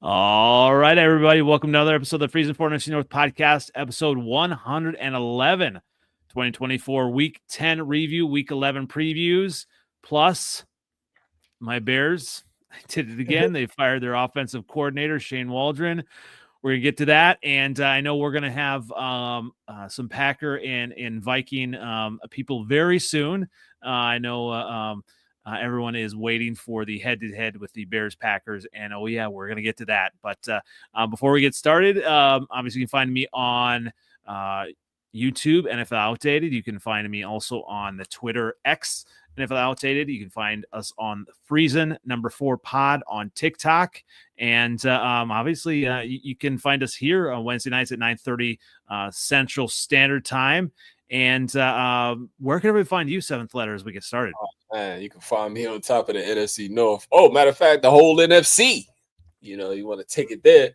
All right, everybody. Welcome to another episode of the Freezin NFC North Podcast, episode 111, 2024, Week 10 review, Week 11 previews, plus my Bears. I did it again. They fired their offensive coordinator, Shane Waldron. We're going to get to that, and I know we're going to have some Packer and Viking people very soon. I know everyone is waiting for the head-to-head with the Bears-Packers, and oh yeah, we're going to get to that. But before we get started, obviously you can find me on YouTube, NFL Outdated. You can find me also on the Twitter X, NFL Outdated. You can find us on Freezin #4 Pod on TikTok. And obviously, you can find us here on Wednesday nights at 9:30 Central Standard Time. And where can everybody find you, Seventh Letter, as we get started? Man, you can find me on top of the NFC North. Oh, matter of fact, the whole NFC. You want to take it there.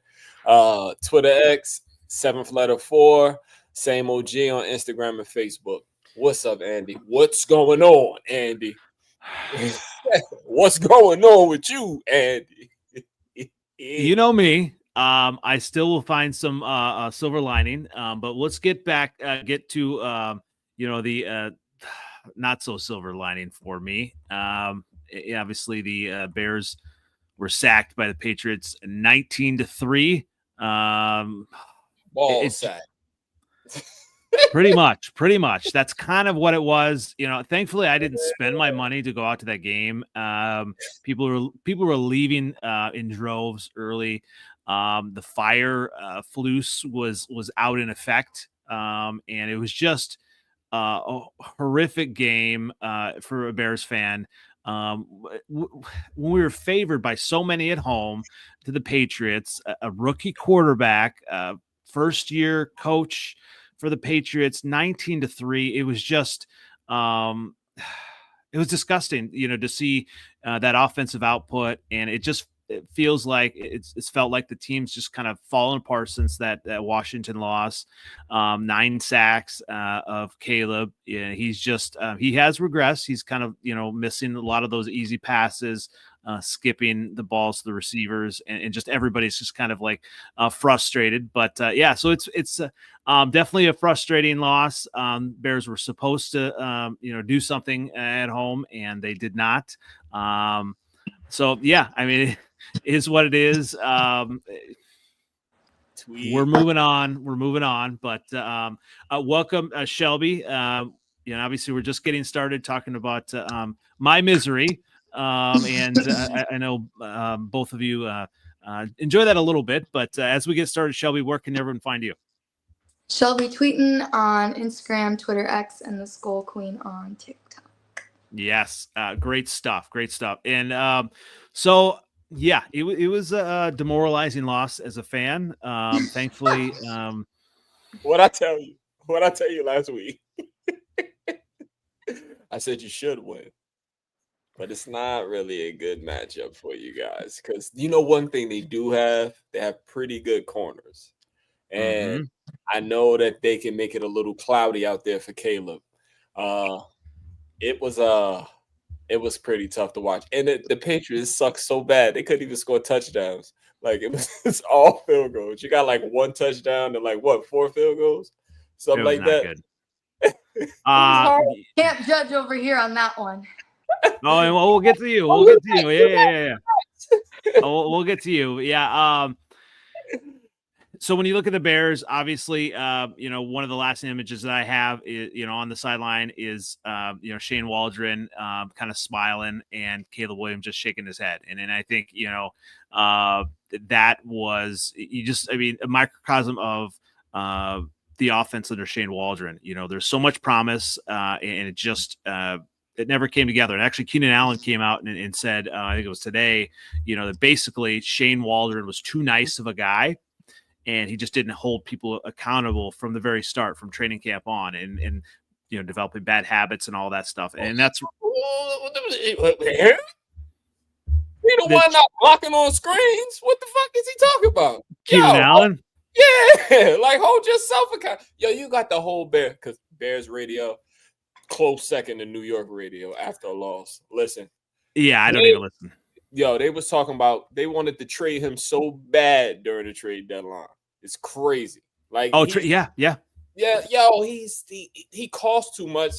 Twitter X, 7th letter 4, same OG on Instagram and Facebook. What's up, Andy? What's going on, Andy? What's going on with you, Andy? You know me. I still will find some silver lining, but let's get to the not so silver lining for me. Obviously the Bears were sacked by the Patriots 19-3. Ball sack. Pretty much. That's kind of what it was. Thankfully I didn't spend my money to go out to that game. People were leaving in droves early. The fire fluce was out in effect. And it was just a horrific game for a Bears fan. When we were favored by so many at home to the Patriots, a rookie quarterback, first year coach for the Patriots, 19-3. It was just, it was disgusting, to see that offensive output, and it feels like it's felt like the team's just kind of fallen apart since that Washington loss. 9 sacks of Caleb. Yeah, he's just he has regressed. He's kind of missing a lot of those easy passes, skipping the balls to the receivers, and just everybody's just kind of like frustrated. But yeah, so it's definitely a frustrating loss. Bears were supposed to do something at home, and they did not. So yeah, I mean, it is what it is. We're moving on. But welcome, Shelby. Obviously we're just getting started talking about my misery. And I know both of you enjoy that a little bit. But as we get started, Shelby, where can everyone find you? Shelby Tweten on Instagram, Twitter X, and the Skull Queen on TikTok. Yes, great stuff. And so yeah, it was a demoralizing loss as a fan. Thankfully, what I tell you last week, I said you should win, but it's not really a good matchup for you guys because one thing they have pretty good corners, and I know that they can make it a little cloudy out there for Caleb. It was pretty tough to watch. And the Patriots suck so bad. They couldn't even score touchdowns. Like, it's all field goals. You got like 1 touchdown and 4 field goals? Something like that. Can't judge over here on that one. Oh, and we'll get to you. Yeah. We'll get to you. Yeah. So when you look at the Bears, obviously, one of the last images that I have is, on the sideline is, Shane Waldron kind of smiling and Caleb Williams just shaking his head. And I think, that was a microcosm of the offense under Shane Waldron. There's so much promise and it just it never came together. And actually Keenan Allen came out and said, I think it was today, that basically Shane Waldron was too nice of a guy. And he just didn't hold people accountable from the very start, from training camp on, and developing bad habits and all that stuff. And that's he the one not blocking on screens. What the fuck is he talking about? Keenan Allen? Yeah, hold yourself accountable. Yo, you got the whole Bears radio close second to New York radio after a loss. Listen. Yeah, I don't even listen. They was talking about they wanted to trade him so bad during the trade deadline. It's crazy. Like, yeah. He costs too much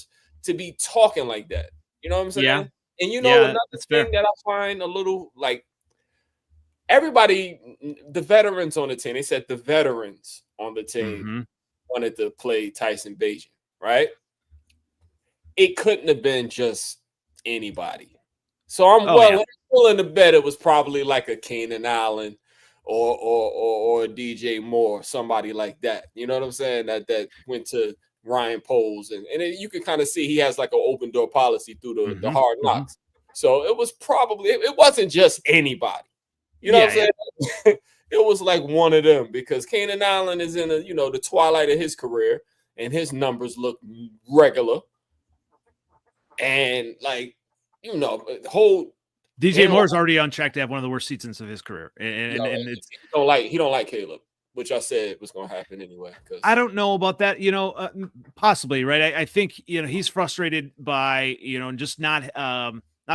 to be talking like that. You know what I'm saying? Yeah. And Yeah, another thing that I find a little like everybody, the veterans on the team, they said the veterans on the team wanted to play Tyson Bagent, right? It couldn't have been just anybody. So I'm willing to bet it was probably like a Keenan Allen or a DJ Moore, somebody like that. You know what I'm saying? That went to Ryan Poles, and you can kind of see he has like an open door policy through the hard knocks. So it was probably it wasn't just anybody. You know what I'm saying? It was like one of them because Keenan Allen is in the twilight of his career, and his numbers look regular. And like, the whole DJ Moore's already on track to have one of the worst seasons of his career, and it's he don't like Caleb, which I said was going to happen anyway. I don't know about that, possibly, right? I think he's frustrated by just not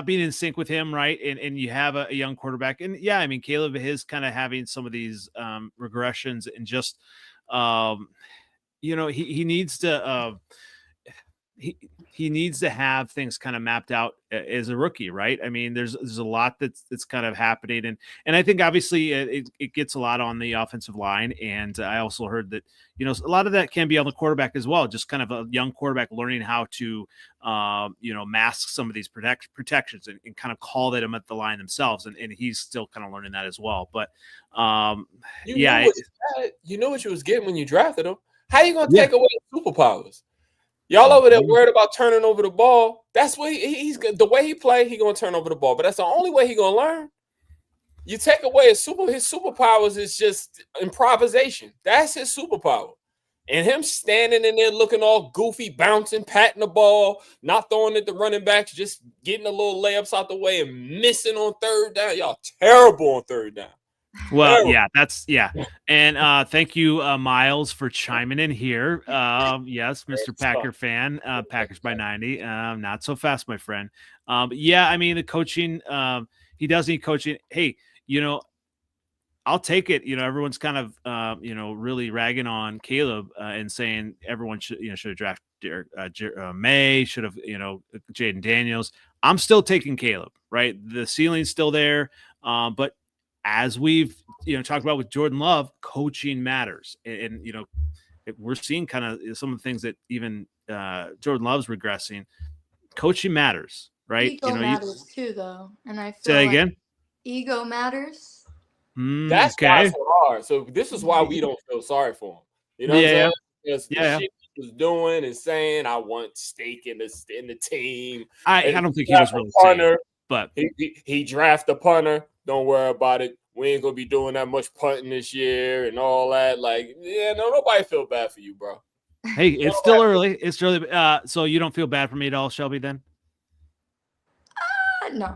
being in sync with him, right? And you have a young quarterback, and I mean Caleb is kind of having some of these regressions, and just he needs to. He needs to have things kind of mapped out as a rookie, right? I mean, there's a lot that's kind of happening, and I think obviously it gets a lot on the offensive line, and I also heard that a lot of that can be on the quarterback as well, just kind of a young quarterback learning how to mask some of these protections and kind of call them at the line themselves, and he's still kind of learning that as well. But you know what you was getting when you drafted him. How you gonna take away superpowers? Y'all over there worried about turning over the ball. That's what he's the way he play. He gonna turn over the ball, but that's the only way he gonna learn. You take away his superpowers is just improvisation. That's his superpower, and him standing in there looking all goofy, bouncing, patting the ball, not throwing it to running backs, just getting a little layups out the way and missing on third down. Y'all terrible on third down. Well, and thank you, Miles, for chiming in here. Yes, Mr. Packer fan, Packers by 90. Not so fast, my friend. I mean the coaching. He does need coaching. Hey, I'll take it. Everyone's kind of really ragging on Caleb and saying everyone should have drafted May, should have Jaden Daniels. I'm still taking Caleb. Right, the ceiling's still there, but as we've talked about with Jordan Love, coaching matters, and we're seeing kind of some of the things that even Jordan Love's regressing. Coaching matters, right? Ego matters too, though, and I feel say that again. Ego matters. That's why it's so hard. So this is why we don't feel sorry for him. You know what I'm saying? Because the shit he was doing and saying, "I want stake in the team." I don't think he was really saying, but he drafted a punter. Don't worry about it. We ain't gonna be doing that much punting this year and all that. Like, nobody feel bad for you, bro. Hey, it's still early. It's early. So you don't feel bad for me at all, Shelby? Then? No.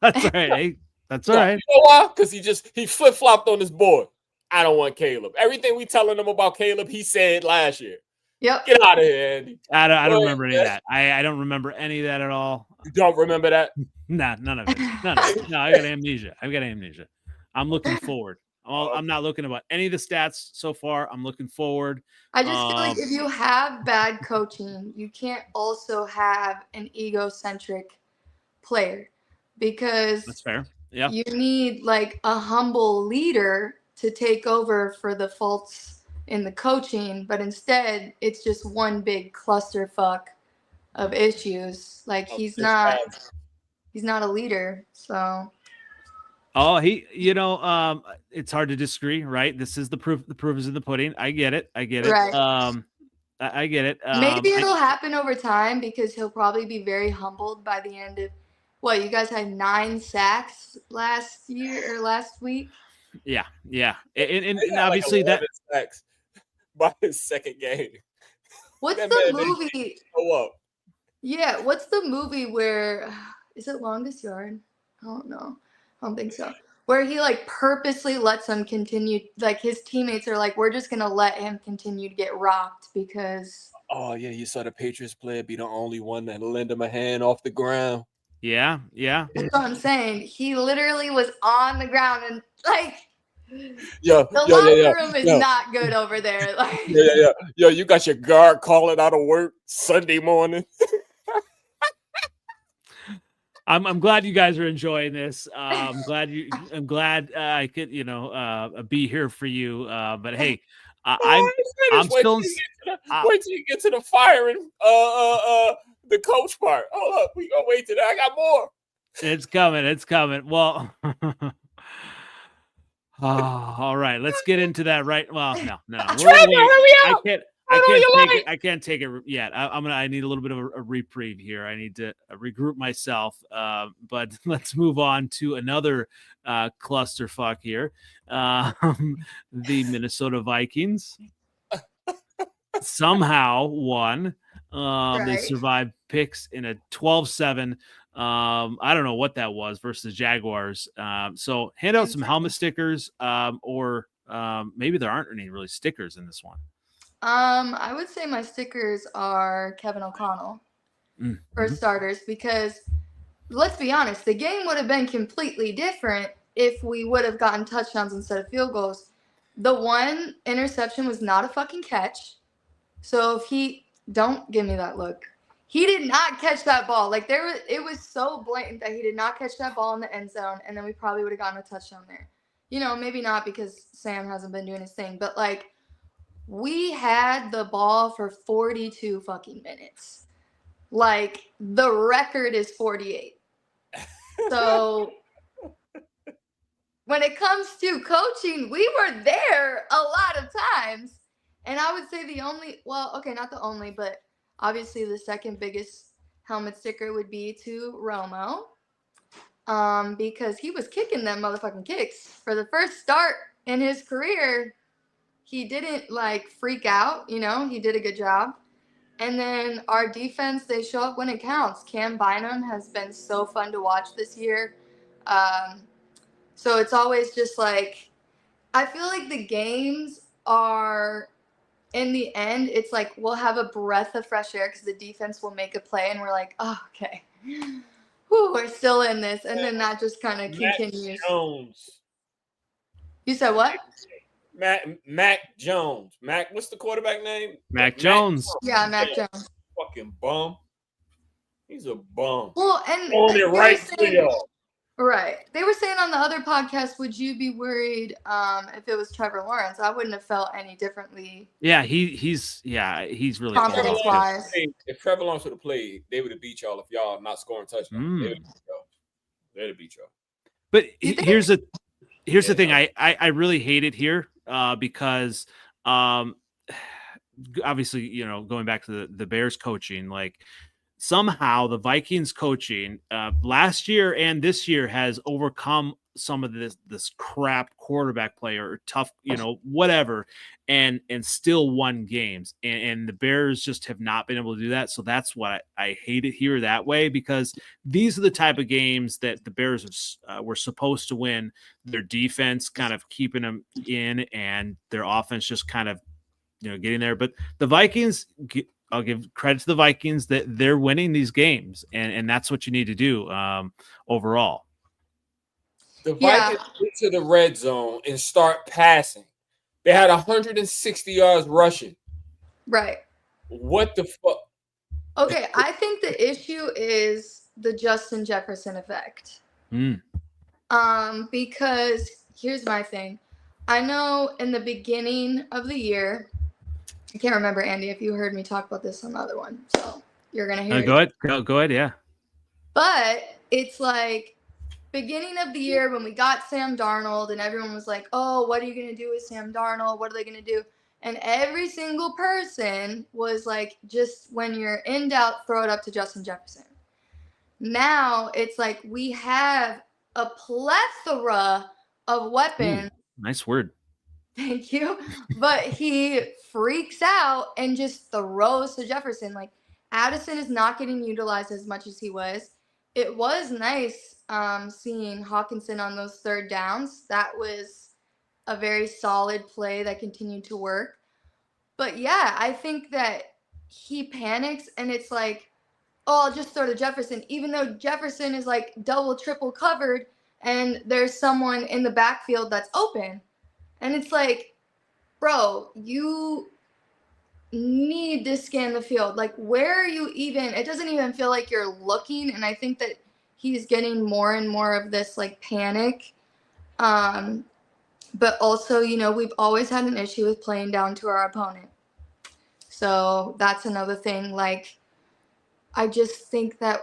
That's all right. Hey, that's all right. You know why? Because he flip flopped on his board. I don't want Caleb. Everything we telling him about Caleb, he said last year. Yep. Get out of here, Andy. I don't remember any of that. I don't remember any of that at all. You don't remember that? Nah, none of it. None of it. No, I got amnesia. I'm looking forward. I'm not looking about any of the stats so far. I'm looking forward. I just feel like if you have bad coaching, you can't also have an egocentric player, because that's fair. Yeah, you need like a humble leader to take over for the faults in the coaching, but instead it's just one big clusterfuck of issues. Like he's not a leader, so. Oh, it's hard to disagree, right? This is the proof. The proof is in the pudding. I get it. Right. I get it. Maybe it'll happen over time, because he'll probably be very humbled by the end of. What, you guys had 9 sacks last week? Yeah. And obviously that sacks by his second game. What's the movie? Yeah, what's the movie where is it Longest Yard? I don't know. I don't think so. Where he like purposely lets him continue, like his teammates are like, we're just gonna let him continue to get rocked because. Oh yeah, you saw the Patriots player be the only one that lend him a hand off the ground. Yeah. That's what I'm saying. He literally was on the ground and like the locker room is not good over there. Like Yo, you got your guard calling out of work Sunday morning. I'm glad you guys are enjoying this. I'm glad I could, be here for you. But hey, I'm still. Wait till you get to the firing. The coach part. Hold up, we gonna wait till that. I got more. It's coming. Well, all right. Let's get into that. Right. Well, no. I can't take it yet. I need a little bit of a reprieve here. I need to regroup myself. But let's move on to another clusterfuck here. The Minnesota Vikings somehow won. They survived picks in a 12-7. I don't know what that was versus Jaguars. So hand out some helmet stickers, or maybe there aren't any really stickers in this one. I would say my stickers are Kevin O'Connell for starters, because let's be honest, the game would have been completely different if we would have gotten touchdowns instead of field goals. The one interception was not a fucking catch. So if don't give me that look. He did not catch that ball. Like it was so blatant that he did not catch that ball in the end zone, and then we probably would have gotten a touchdown there. Maybe not because Sam hasn't been doing his thing, but like we had the ball for 42 fucking minutes. Like the record is 48. So when it comes to coaching, we were there a lot of times. And I would say not the only, but obviously the second biggest helmet sticker would be to Romo. Because he was kicking them motherfucking kicks. For the first start in his career, he didn't freak out, he did a good job. And then our defense, they show up when it counts. Cam Bynum has been so fun to watch this year. So it's always just I feel like the games are, in the end, it's like we'll have a breath of fresh air because the defense will make a play and we're like, oh, okay. Whew, we're still in this. And then that just kind of continues. Jones. You said what? Mac Jones. Mac, what's the quarterback name? Mac Jones. Yeah, Mac Jones. Fucking bum. He's a bum. Well, and only right to y'all. Right. They were saying on the other podcast, would you be worried if it was Trevor Lawrence? I wouldn't have felt any differently. Yeah, he's really confidence-wise. If Trevor Lawrence would have played, they would have beat y'all if y'all not scoring touchdowns. They'd have beat y'all. But here's the thing. I really hate it here because obviously, going back to the Bears coaching, somehow the Vikings coaching last year and this year has overcome some of this crap quarterback play or tough, whatever, and still won games. And the Bears just have not been able to do that. So that's what I hate it here that way, because these are the type of games that the Bears were supposed to win. Their defense kind of keeping them in, and their offense just kind of, getting there. But the Vikings, I'll give credit to the Vikings that they're winning these games, and that's what you need to do overall. The Vikings get to the red zone and start passing. They had 160 yards rushing. Right. What the fuck? Okay, I think the issue is the Justin Jefferson effect. Because here's my thing. I know in the beginning of the year, I can't remember, Andy, if you heard me talk about this on the other one. So you're going to hear it. Go ahead, yeah. But it's beginning of the year when we got Sam Darnold and everyone was like, oh, what are you going to do with Sam Darnold? What are they going to do? And every single person was just when you're in doubt, throw it up to Justin Jefferson. Now it's we have a plethora of weapons. Nice word. Thank you. But he freaks out and just throws to Jefferson. Addison is not getting utilized as much as he was. It was nice seeing Hawkinson on those third downs. That was a very solid play that continued to work. But yeah, I think that he panics and it's oh, I'll just throw to Jefferson, even though Jefferson is like double, triple covered and there's someone in the backfield that's open. And it's like, bro, you need to scan the field. Like, where are you even? It doesn't even feel like you're looking. And I think that he's getting more and more of this like panic. But also, you know, we've always had an issue with playing down to our opponent. So that's another thing. Like, I just think that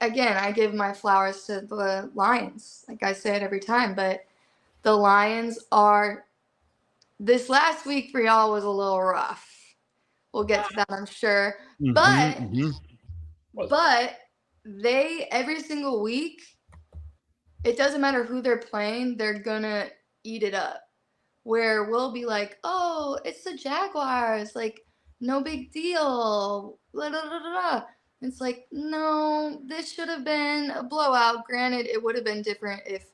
again, I give my flowers to the Lions. Like I say it every time, but the Lions this last week for y'all was a little rough. We'll get to that, I'm sure. But they, every single week, it doesn't matter who they're playing, they're gonna eat it up. Where we'll be like, oh, it's the Jaguars, like, no big deal. Blah, blah, blah, blah. It's like, no, this should have been a blowout. Granted, it would have been different if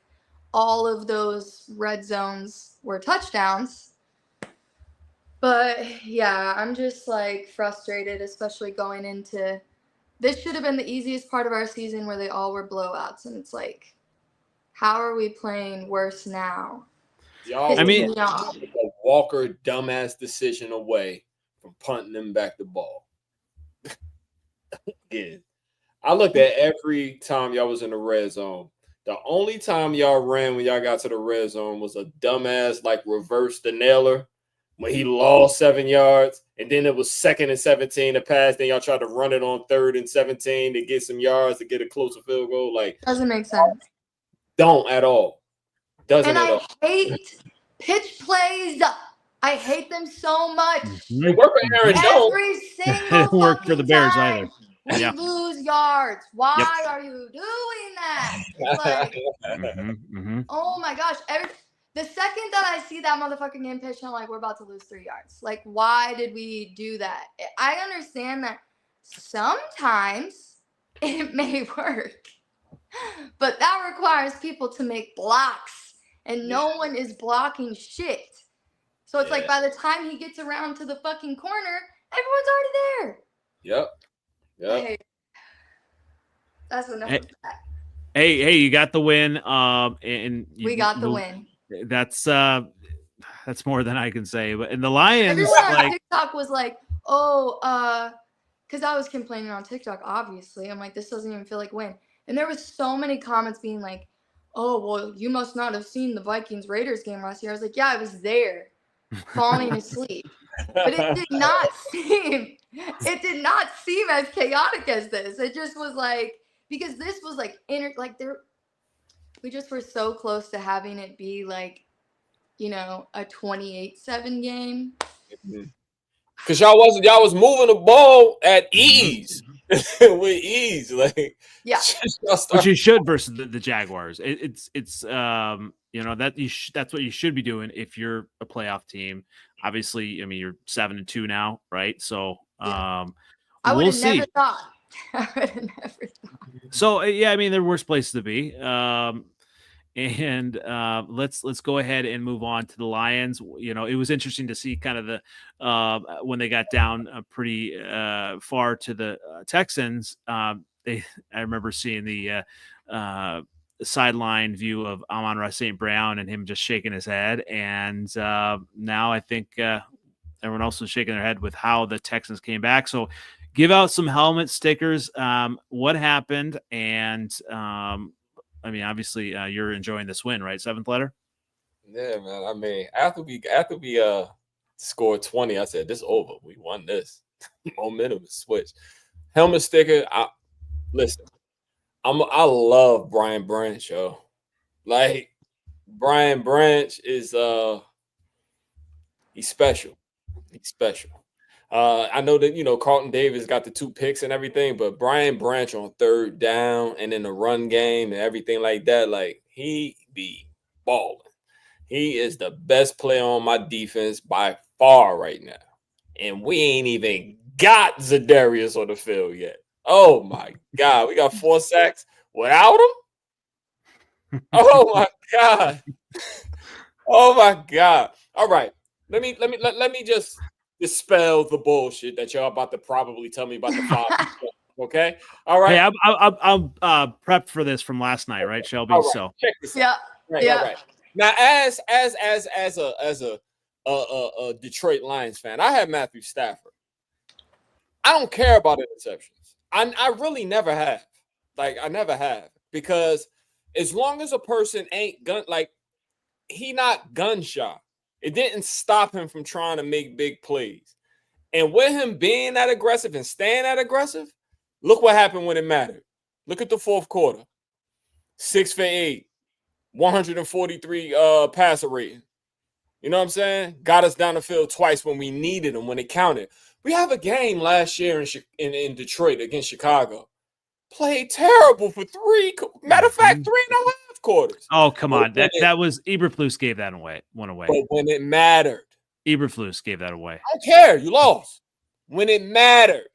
all of those red zones were touchdowns. But yeah, I'm just like frustrated, especially going into this should have been the easiest part of our season where they all were blowouts. And it's like, how are we playing worse now? Y'all a Walker dumbass decision away from punting them back the ball. Yeah. I looked at every time y'all was in the red zone. The only time y'all ran when y'all got to the red zone was a dumbass like reverse the nailer when he lost 7 yards, and then it was 2nd and 17 to pass. Then y'all tried to run it on 3rd and 17 to get some yards to get a closer field goal. Like, doesn't make sense. Don't at all. Doesn't and at all. I hate pitch plays. I hate them so much. It worked for Aaron Jones. Every single it worked for the Bears time either. We lose yards. Why are you doing that? Like, oh my gosh. The second that I see that motherfucking game pitch, I'm like, we're about to lose 3 yards. Like, why did we do that? I understand that sometimes it may work, but that requires people to make blocks, and no one is blocking shit. So it's like by the time he gets around to the fucking corner, everyone's already there. Yep. That's enough of that. Hey, you got the win. And we got the win. That's more than I can say. But and the Lions, everyone on TikTok was like, because I was complaining on TikTok. Obviously, I'm like, this doesn't even feel like a win. And there was so many comments being like, oh, well, you must not have seen the Vikings Raiders game last year. I was like, yeah, I was there, falling asleep. But it did not seem as chaotic as this. It just was like, because this was like we just were so close to having it be like, you know, a 28-7 game. Because y'all was moving the ball at ease. With ease, like which you should versus the Jaguars. It's you know that's what you should be doing if you're a playoff team. Obviously, I mean you're 7-2 now, right? So I would have never thought. So yeah, I mean there are worse places to be. And let's go ahead and move on to the Lions. You know, it was interesting to see kind of the when they got down pretty far to the Texans. I remember seeing the sideline view of Amon-Ra St. Brown and him just shaking his head. And now I think everyone else is shaking their head with how the Texans came back. So give out some helmet stickers. What happened? And I mean, obviously, you're enjoying this win, right? 7th letter. Yeah, man. I mean, after we scored 20, I said, "This is over. We won this. Momentum is switched." Helmet sticker. Listen. I love Brian Branch, yo. Like Brian Branch is he's special. He's special. I know that, you know, Carlton Davis got the 2 picks and everything, but Brian Branch on 3rd down and in the run game and everything like that, like he be balling. He is the best player on my defense by far right now. And we ain't even got Zadarius on the field yet. Oh my God. We got 4 sacks without him. Oh my God. Oh my God. All right. Let me just dispel the bullshit that y'all about to probably tell me about the 5. Okay, all right. Hey, I'm prepped for this from last night, right, Shelby? Right. So check this out. Right. Now, as a Detroit Lions fan, I have Matthew Stafford. I don't care about interceptions. I really never have. Like, I never have, because as long as a person ain't he not gun shy, it didn't stop him from trying to make big plays. And with him being that aggressive and staying that aggressive, look what happened when it mattered. Look at the fourth quarter. 6 for 8, 143 passer rating. You know what I'm saying? Got us down the field twice when we needed him, when it counted. We have a game last year in Detroit against Chicago. Played terrible for 3. Matter of fact, 3.5 quarters. Oh, come on. That was Eberflus gave that one away. But when it mattered, Eberflus gave that away. I don't care. You lost. When it mattered,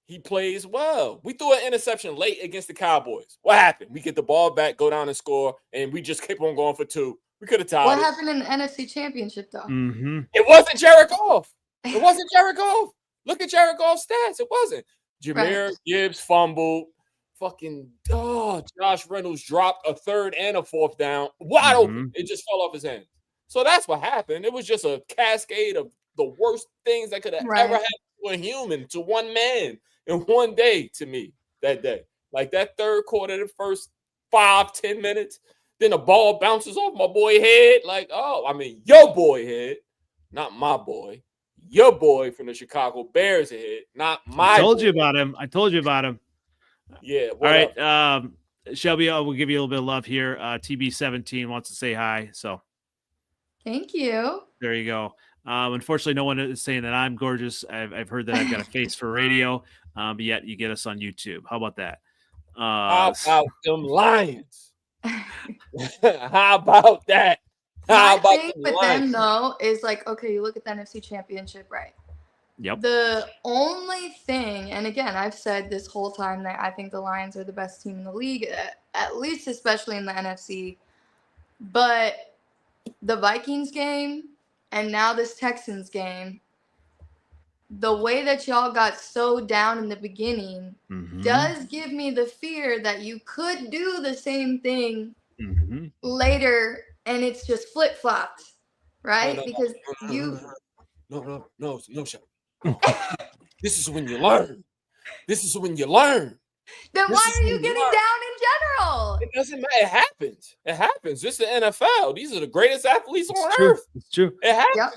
he plays well. We threw an interception late against the Cowboys. What happened? We get the ball back, go down and score, and we just keep on going for 2. We could have tied What it. happened in the NFC Championship, though? Mm-hmm. It wasn't Jared Goff. Look at Jared Goff's stats. It wasn't. Jahmyr Gibbs fumbled. Josh Reynolds dropped a 3rd and a 4th down. Wide open. It just fell off his hands. So that's what happened. It was just a cascade of the worst things that could have ever happened to a human, to one man in one day, to me, that day. Like that third quarter, the first 5-10 minutes, then the ball bounces off my boy head. Like, your boy head, not my boy. Your boy from the Chicago Bears head, not my I told boy. you about him. Yeah. All right. Shelby, I will give you a little bit of love here. TB17 wants to say hi. So thank you. There you go. Unfortunately, no one is saying that I'm gorgeous. I've heard that I've got a face for radio, but yet you get us on YouTube. How about that? How about them Lions? How about that? My thing with them, though, is like, okay, you look at the NFC Championship, right? Yep. The only thing, and again, I've said this whole time that I think the Lions are the best team in the league, at least especially in the NFC. But the Vikings game and now this Texans game, the way that y'all got so down in the beginning does give me the fear that you could do the same thing later and it's just flip-flopped, right? No, Shelby. This is when you learn. Then why are you getting down in general? It doesn't matter. It happens. It's the NFL. These are the greatest athletes on earth. It's true. It happens. Yep.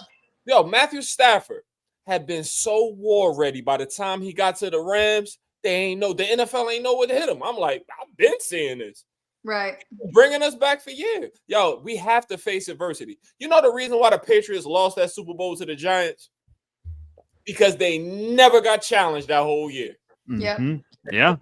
Yo, Matthew Stafford had been so war ready by the time he got to the Rams. The NFL ain't know what to hit him. I'm like, I've been seeing this. Right. Bringing us back for years. Yo, we have to face adversity. You know the reason why the Patriots lost that Super Bowl to the Giants? Because they never got challenged that whole year. Yeah. Yeah.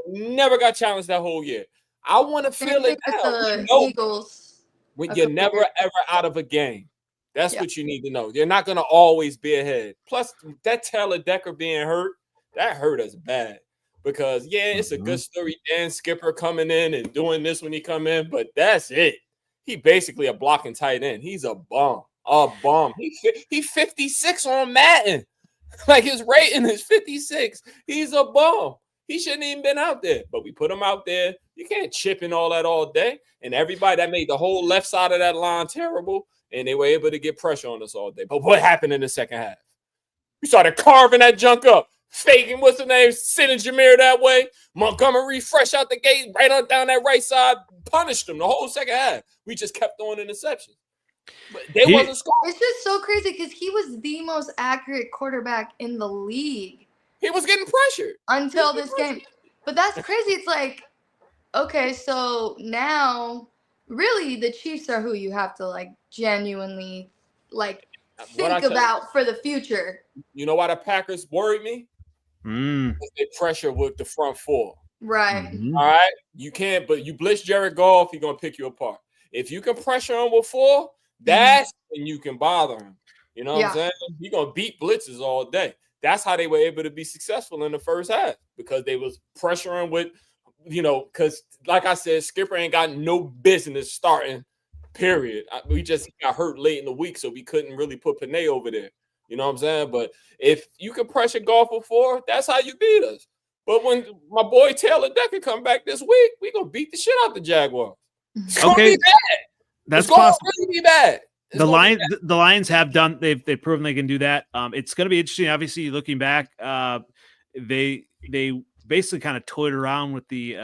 Never got challenged that whole year. I want to feel it now. Eagles. When you're never ever out of a game. That's what you need to know. You're not going to always be ahead. Plus, that Taylor Decker being hurt, that hurt us bad. Because, it's a good story. Dan Skipper coming in and doing this when he come in, but that's it. He basically a blocking tight end. He's a bum. He 56 on Madden. Like his rating is 56. He's a bum. He shouldn't even been out there. But we put him out there. You can't chip in all that all day. And everybody that made the whole left side of that line terrible, and they were able to get pressure on us all day. But what happened in the second half? We started carving that junk up. Faking, what's the name? Sending Jahmyr that way. Montgomery fresh out the gate, right on down that right side, punished them the whole second half. We just kept throwing interceptions. But they wasn't scoring. It's just so crazy because he was the most accurate quarterback in the league. He was getting pressured. Until this game. But that's crazy. It's like, okay, so now really the Chiefs are who you have to genuinely think about for the future. You know why the Packers worried me? Because they pressure with the front four. Right. All right. You can't, but you blitz Jared Goff, he's gonna pick you apart. If you can pressure him with 4, that's when you can bother him. You know what I'm saying? You're gonna beat blitzes all day. That's how they were able to be successful in the first half, because they was pressuring with, because like I said, Skipper ain't got no business starting period. We just got hurt late in the week, so we couldn't really put Panay over there. You know what I'm saying? But if you can pressure golf before, that's how you beat us. But when my boy Taylor Decker come back this week, we gonna beat the shit out the Jaguars. It's gonna be bad. That's possible. Really be bad. The Lions have done. They've proven they can do that. It's going to be interesting. Obviously, looking back, they basically kind of toyed around with the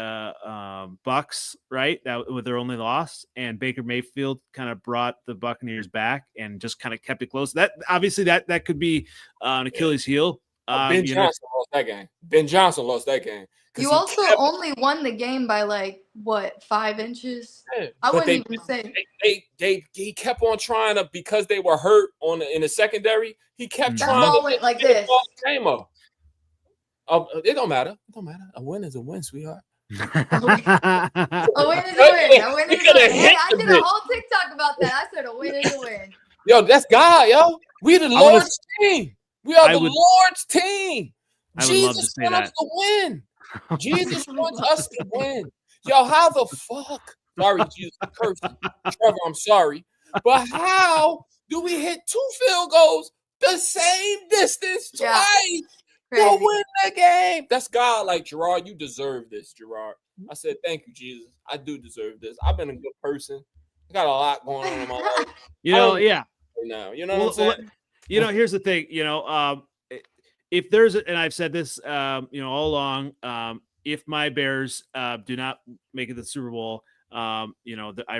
Bucks, right? That with their only loss, and Baker Mayfield kind of brought the Buccaneers back and just kind of kept it close. That obviously that could be an Achilles heel. Ben Johnson lost that game. Ben Johnson lost that game. You also only won the game by 5 inches? Yeah, I wouldn't even say. He kept on trying to, because they were hurt in the secondary. He kept trying. That ball went like this. It don't matter. It don't matter. A win is a win, sweetheart. A win is a win. A win is a win. Hey, I did a whole TikTok about that. I said a win is a win. Yo, that's God, yo. We the Lord's team. We are the Lord's team. Jesus wants us to win. Jesus wants us to win. Yo, how the fuck? Sorry, Jesus, curse you. Trevor, I'm sorry. But how do we hit 2 field goals the same distance twice to win the game? That's God. Like, Gerard, you deserve this, Gerard. I said, thank you, Jesus. I do deserve this. I've been a good person. I got a lot going on in my life. Now, you know what I'm saying? Here's the thing, if there's and I've said this, all along, if my Bears do not make it to the Super Bowl, I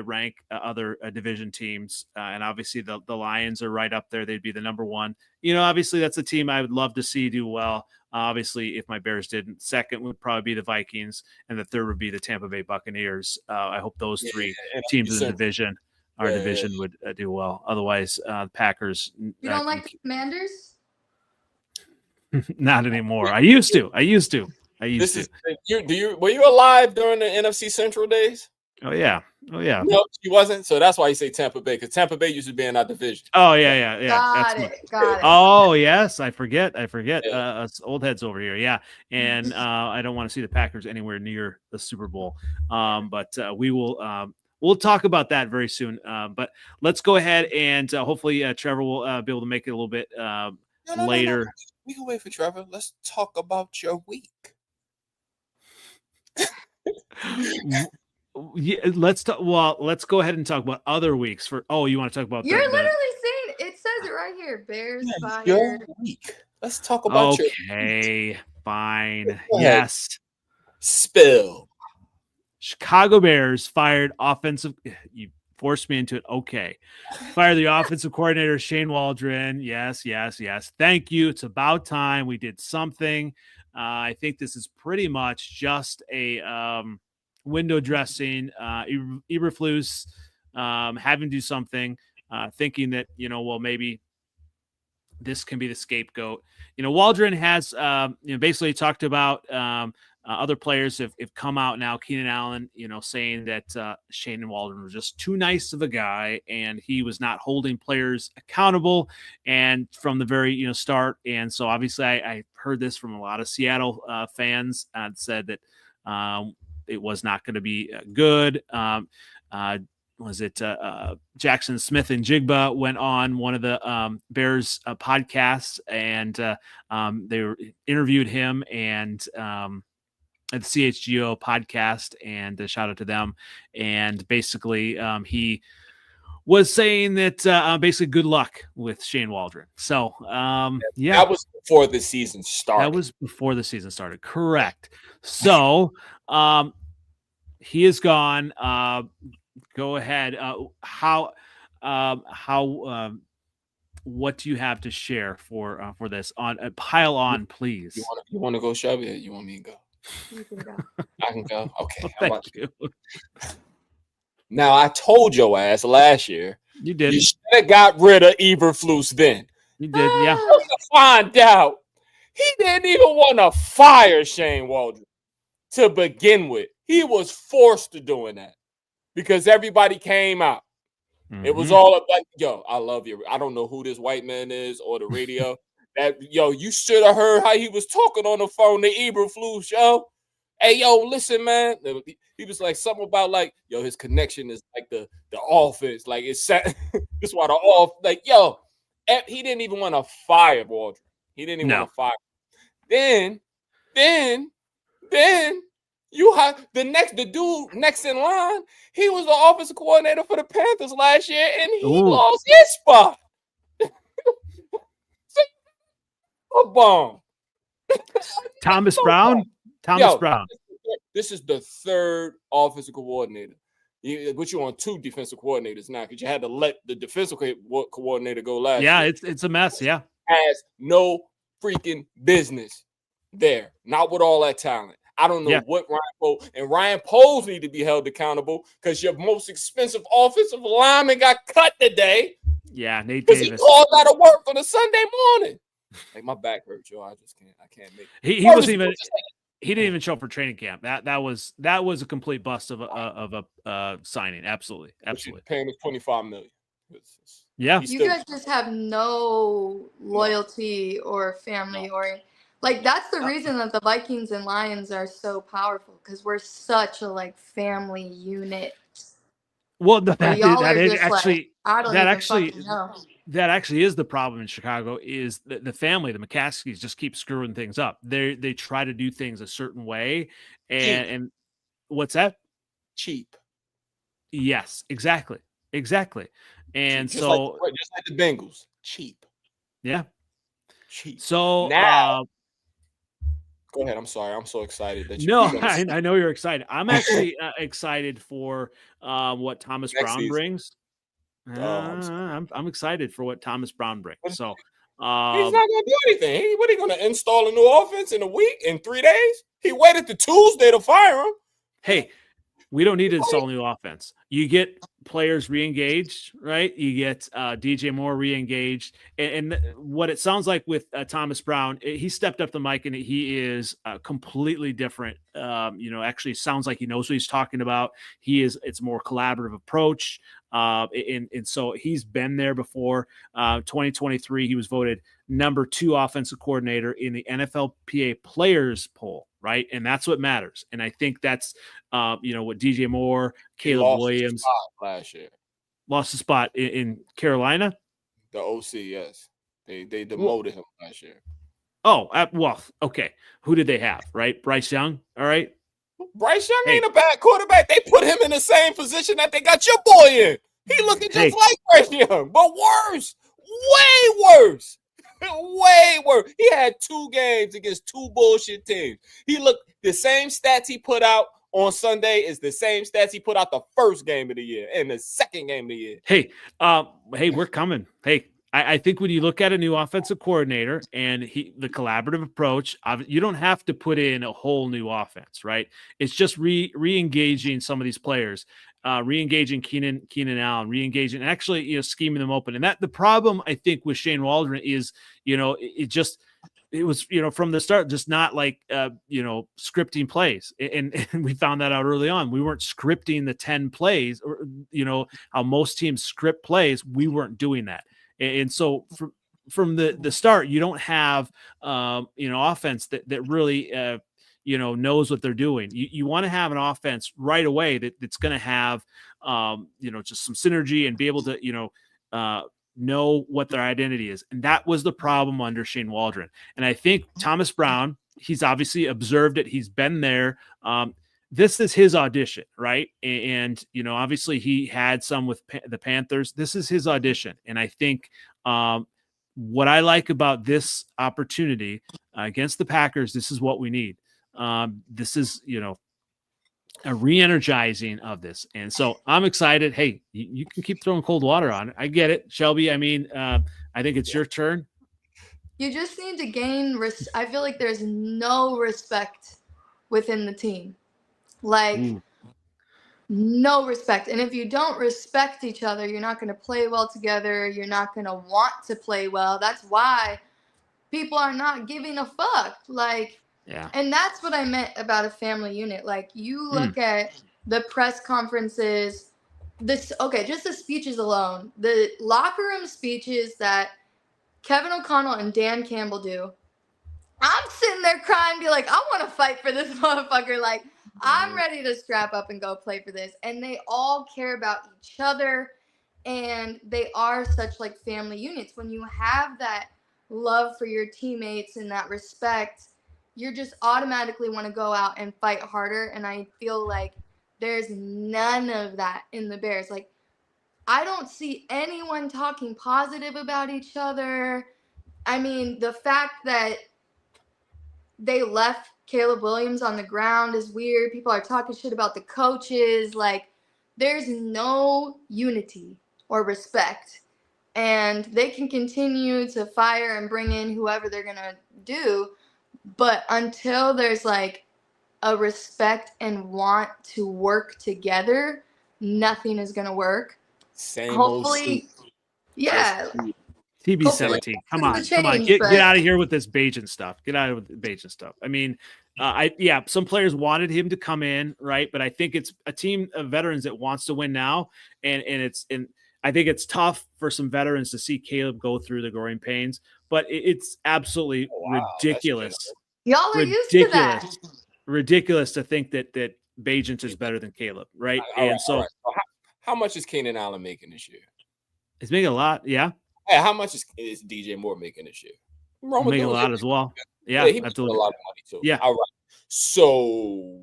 rank other division teams, and obviously the Lions are right up there. They'd be the number one. Obviously that's a team I would love to see do well. Obviously, if my Bears didn't, second would probably be the Vikings, and the third would be the Tampa Bay Buccaneers. I hope those 3 teams in the division. Our division would do well. Otherwise, the Packers. You don't like the Commanders? Not anymore. I used to. Were you alive during the NFC Central days? Oh yeah. No, she wasn't. So that's why you say Tampa Bay, because Tampa Bay used to be in our division. Oh yeah. Got it. Oh yes, I forget. Us old heads over here. Yeah, and I don't want to see the Packers anywhere near the Super Bowl. But we will. We'll talk about that very soon. But let's go ahead and hopefully Trevor will be able to make it a little bit later. No. We can wait for Trevor. Let's talk about your week. Let's talk. Well, let's go ahead and talk about other weeks. You want to talk about? You're literally saying it says it right here. Bears fired. Your week. Let's talk about your week. Okay, fine. Yes. Spill. Chicago Bears fired offensive. You forced me into it. Okay. Fire the offensive coordinator, Shane Waldron. Yes. Thank you. It's about time we did something. I think this is pretty much just a window dressing. Eberflus having to do something, thinking that, maybe this can be the scapegoat. Waldron has, basically talked about other players have come out now. Keenan Allen, saying that Shane Waldron was just too nice of a guy, and he was not holding players accountable. And from the very start, and so obviously I heard this from a lot of Seattle fans and said that it was not going to be good. Jackson Smith and Jigba went on one of the Bears podcasts, and they interviewed him and at the CHGO podcast, and shout out to them. And basically he was saying that basically good luck with Shane Waldron. So that was before the season started. Correct. So he is gone. Go ahead. What do you have to share for this? Pile on, please. You want to go, Shelby? Or you want me to go? You can go. I can go. Okay. Thank you. Now I told your ass last year. You did. You should have got rid of Eberflus then. You did, yeah. To find out he didn't even want to fire Shane Waldron to begin with. He was forced to doing that because everybody came out. Mm-hmm. It was all about, yo, I love you. I don't know who this white man is or the radio. You should have heard how he was talking on the phone to Eberflus, yo. hey, yo, listen, man. He was like something about like, yo, his connection is like the offense. Like it's set. This is why the off. Like, yo, he didn't even want to fire Waldron. He didn't even want to fire. Then you have the dude next in line. He was the offensive coordinator for the Panthers last year, and he lost his spot. A bomb. Thomas Brown. Brown. This is the third offensive coordinator. But you're on 2 defensive coordinators now because you had to let the defensive coordinator go last. Yeah, year. it's a mess. Yeah, has no freaking business there. Not with all that talent. I don't know what Ryan Poles need to be held accountable because your most expensive offensive lineman got cut today. Yeah, Nate Davis. Because he called out of work on a Sunday morning. Like my back hurts, yo. I can't make it. He wasn't even. He didn't even show up for training camp. That was a complete bust of a signing. Absolutely. Paying us $25 million. Yeah, you guys just have no loyalty or family or like that's the reason that the Vikings and Lions are so powerful because we're such a like family unit. Well, that actually is the problem in Chicago is the family, the McCaskies just keep screwing things up. They try to do things a certain way. And what's that? Cheap. Yes, exactly. And just like the Bengals. Cheap. Yeah. Cheap. So now, go ahead. I'm sorry. I'm so excited that you. I know you're excited. I'm actually excited for what Thomas Brown season. Brings. I'm excited for what Thomas Brown brings. So he's not going to do anything. What are you going to install a new offense in a week, in 3 days? He waited to Tuesday to fire him. Hey, we don't need to install a new offense. You get players re-engaged, right? You get DJ Moore re-engaged. And what it sounds like with Thomas Brown, he stepped up the mic and he is completely different. Actually sounds like he knows what he's talking about. It's a more collaborative approach. And so he's been there before. 2023, he was voted number 2 offensive coordinator in the NFLPA players poll, right? And that's what matters. And I think that's, what DJ Moore, Caleb Williams last year lost the spot in Carolina. The OC, yes, they demoted him last year. Oh, okay. Who did they have? Right, Bryce Young. All right, Bryce Young ain't a bad quarterback. They put him in the same position that they got your boy in. He looking just like Bryce Young, but worse, way worse. Way worse. He had 2 games against 2 bullshit teams. He looked the same stats he put out on Sunday is the same stats he put out the first game of the year and the second game of the year. Hey, we're coming. Hey, I think when you look at a new offensive coordinator and the collaborative approach, you don't have to put in a whole new offense, right? It's just re-engaging some of these players, re-engaging Keenan Allen, re-engaging, actually, scheming them open. And that the problem I think with Shane Waldron is, it was, from the start, just not like, scripting plays. And we found that out early on. We weren't scripting the 10 plays or, how most teams script plays. We weren't doing that. And so from the start, you don't have, offense that really, knows what they're doing. You want to have an offense right away that's going to have, just some synergy and be able to, know what their identity is. And that was the problem under Shane Waldron. And I think Thomas Brown, he's obviously observed it. He's been there. This is his audition, right? And obviously he had some with the Panthers. This is his audition. And I think what I like about this opportunity against the Packers, this is what we need. This is, a re-energizing of this. And so I'm excited. Hey, you can keep throwing cold water on it. I get it. Shelby, I mean, I think it's your turn. You just need to gain I feel like there's no respect within the team. No respect. And if you don't respect each other, you're not going to play well together. You're not going to want to play well. That's why people are not giving a fuck. Yeah. And that's what I meant about a family unit. You look at the press conferences, just the speeches alone, the locker room speeches that Kevin O'Connell and Dan Campbell do I'm sitting there crying, be like, I want to fight for this motherfucker. Like, I'm ready to strap up and go play for this. And they all care about each other. And they are such like family units. When you have that love for your teammates and that respect, you just automatically want to go out and fight harder. And I feel like there's none of that in the Bears. Like, I don't see anyone talking positive about each other. I mean, the fact that they left Caleb Williams on the ground is weird. People are talking shit about the coaches. Like, there's no unity or respect. And they can continue to fire and bring in whoever they're going to do. But until there's, like, a respect and want to work together, nothing is going to work. Same Hopefully, yeah. TB17. Come on. Get out of here with this Bajan stuff. Get out of the Bajan stuff. I mean, some players wanted him to come in, right? But I think it's a team of veterans that wants to win now, and I think it's tough for some veterans to see Caleb go through the growing pains. But it's absolutely ridiculous. Y'all are used to that. Ridiculous to think that Bajan is better than Caleb, right? So how much is Keenan Allen making this year? He's making a lot, yeah. Hey, how much is DJ Moore making this year? Making a lot as well. Yeah, he makes a lot of money too. Yeah. All right. So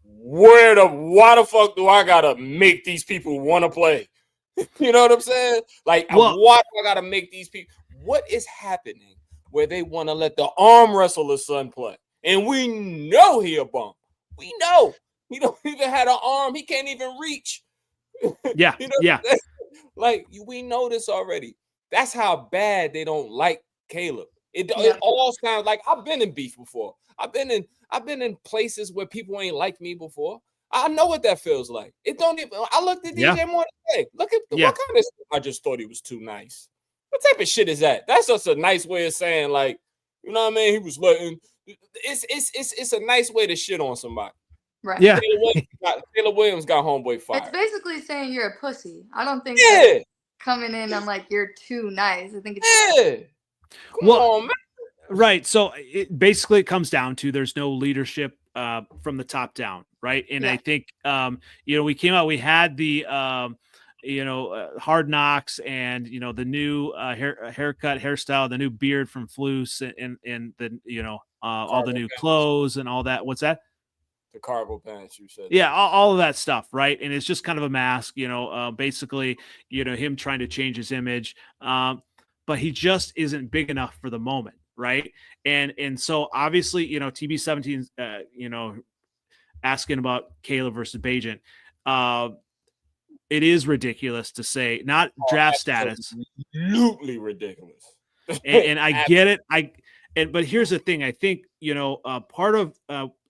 why the fuck do I gotta make these people want to play? You know what I'm saying? Like, why do I gotta make these people? What is happening where they want to let the arm wrestler's son play? And we know he a bum. We know he don't even have an arm. He can't even reach. Yeah. Like, we know this already. That's how bad they don't like Caleb. It all sounds like I've been in beef before. I've been in places where people ain't like me before. I know what that feels like. It don't even. I looked at DJ Moore today. Look at what kind of. I just thought he was too nice. What type of shit is that? That's just a nice way of saying, like, you know what I mean? He was letting. It's a nice way to shit on somebody. Right. Yeah. Taylor Williams got homeboy fired. It's basically saying you're a pussy. I don't think coming in, I'm like, you're too nice. I think it's Come on, man. Right. So it basically comes down to there's no leadership from the top down, right? And I think we came out, we had the Hard Knocks and the new hairstyle, the new beard from Flus, and the all the new clothes and all that. What's that? The cargo pants, you said. Yeah, all of that stuff, right? And it's just kind of a mask, basically, him trying to change his image. But he just isn't big enough for the moment, right? And so obviously, TB17, asking about Caleb versus Bajan. It is ridiculous to say, not draft status. Absolutely ridiculous. And I get it. But here's the thing. I think, part of,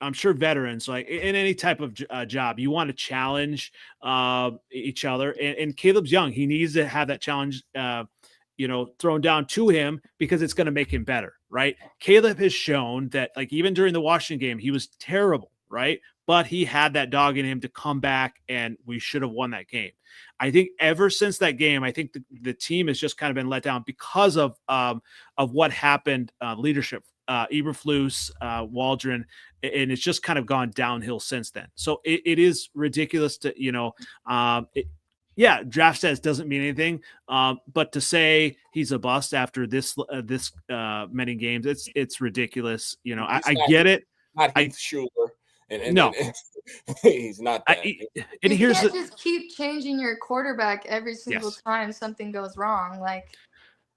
I'm sure veterans, like in any type of job, you want to challenge each other. And Caleb's young. He needs to have that challenge, thrown down to him because it's going to make him better, right? Caleb has shown that, like, even during the Washington game, he was terrible, right? But he had that dog in him to come back, and we should have won that game. I think ever since that game, I think the team has just kind of been let down because of what happened, leadership, Eberflus, Waldron, and it's just kind of gone downhill since then. So it is ridiculous to, draft status doesn't mean anything, but to say he's a bust after this many games, it's ridiculous. I get it. Not Heath Schuler. No, he's not that. You can't just keep changing your quarterback every single time something goes wrong. Like,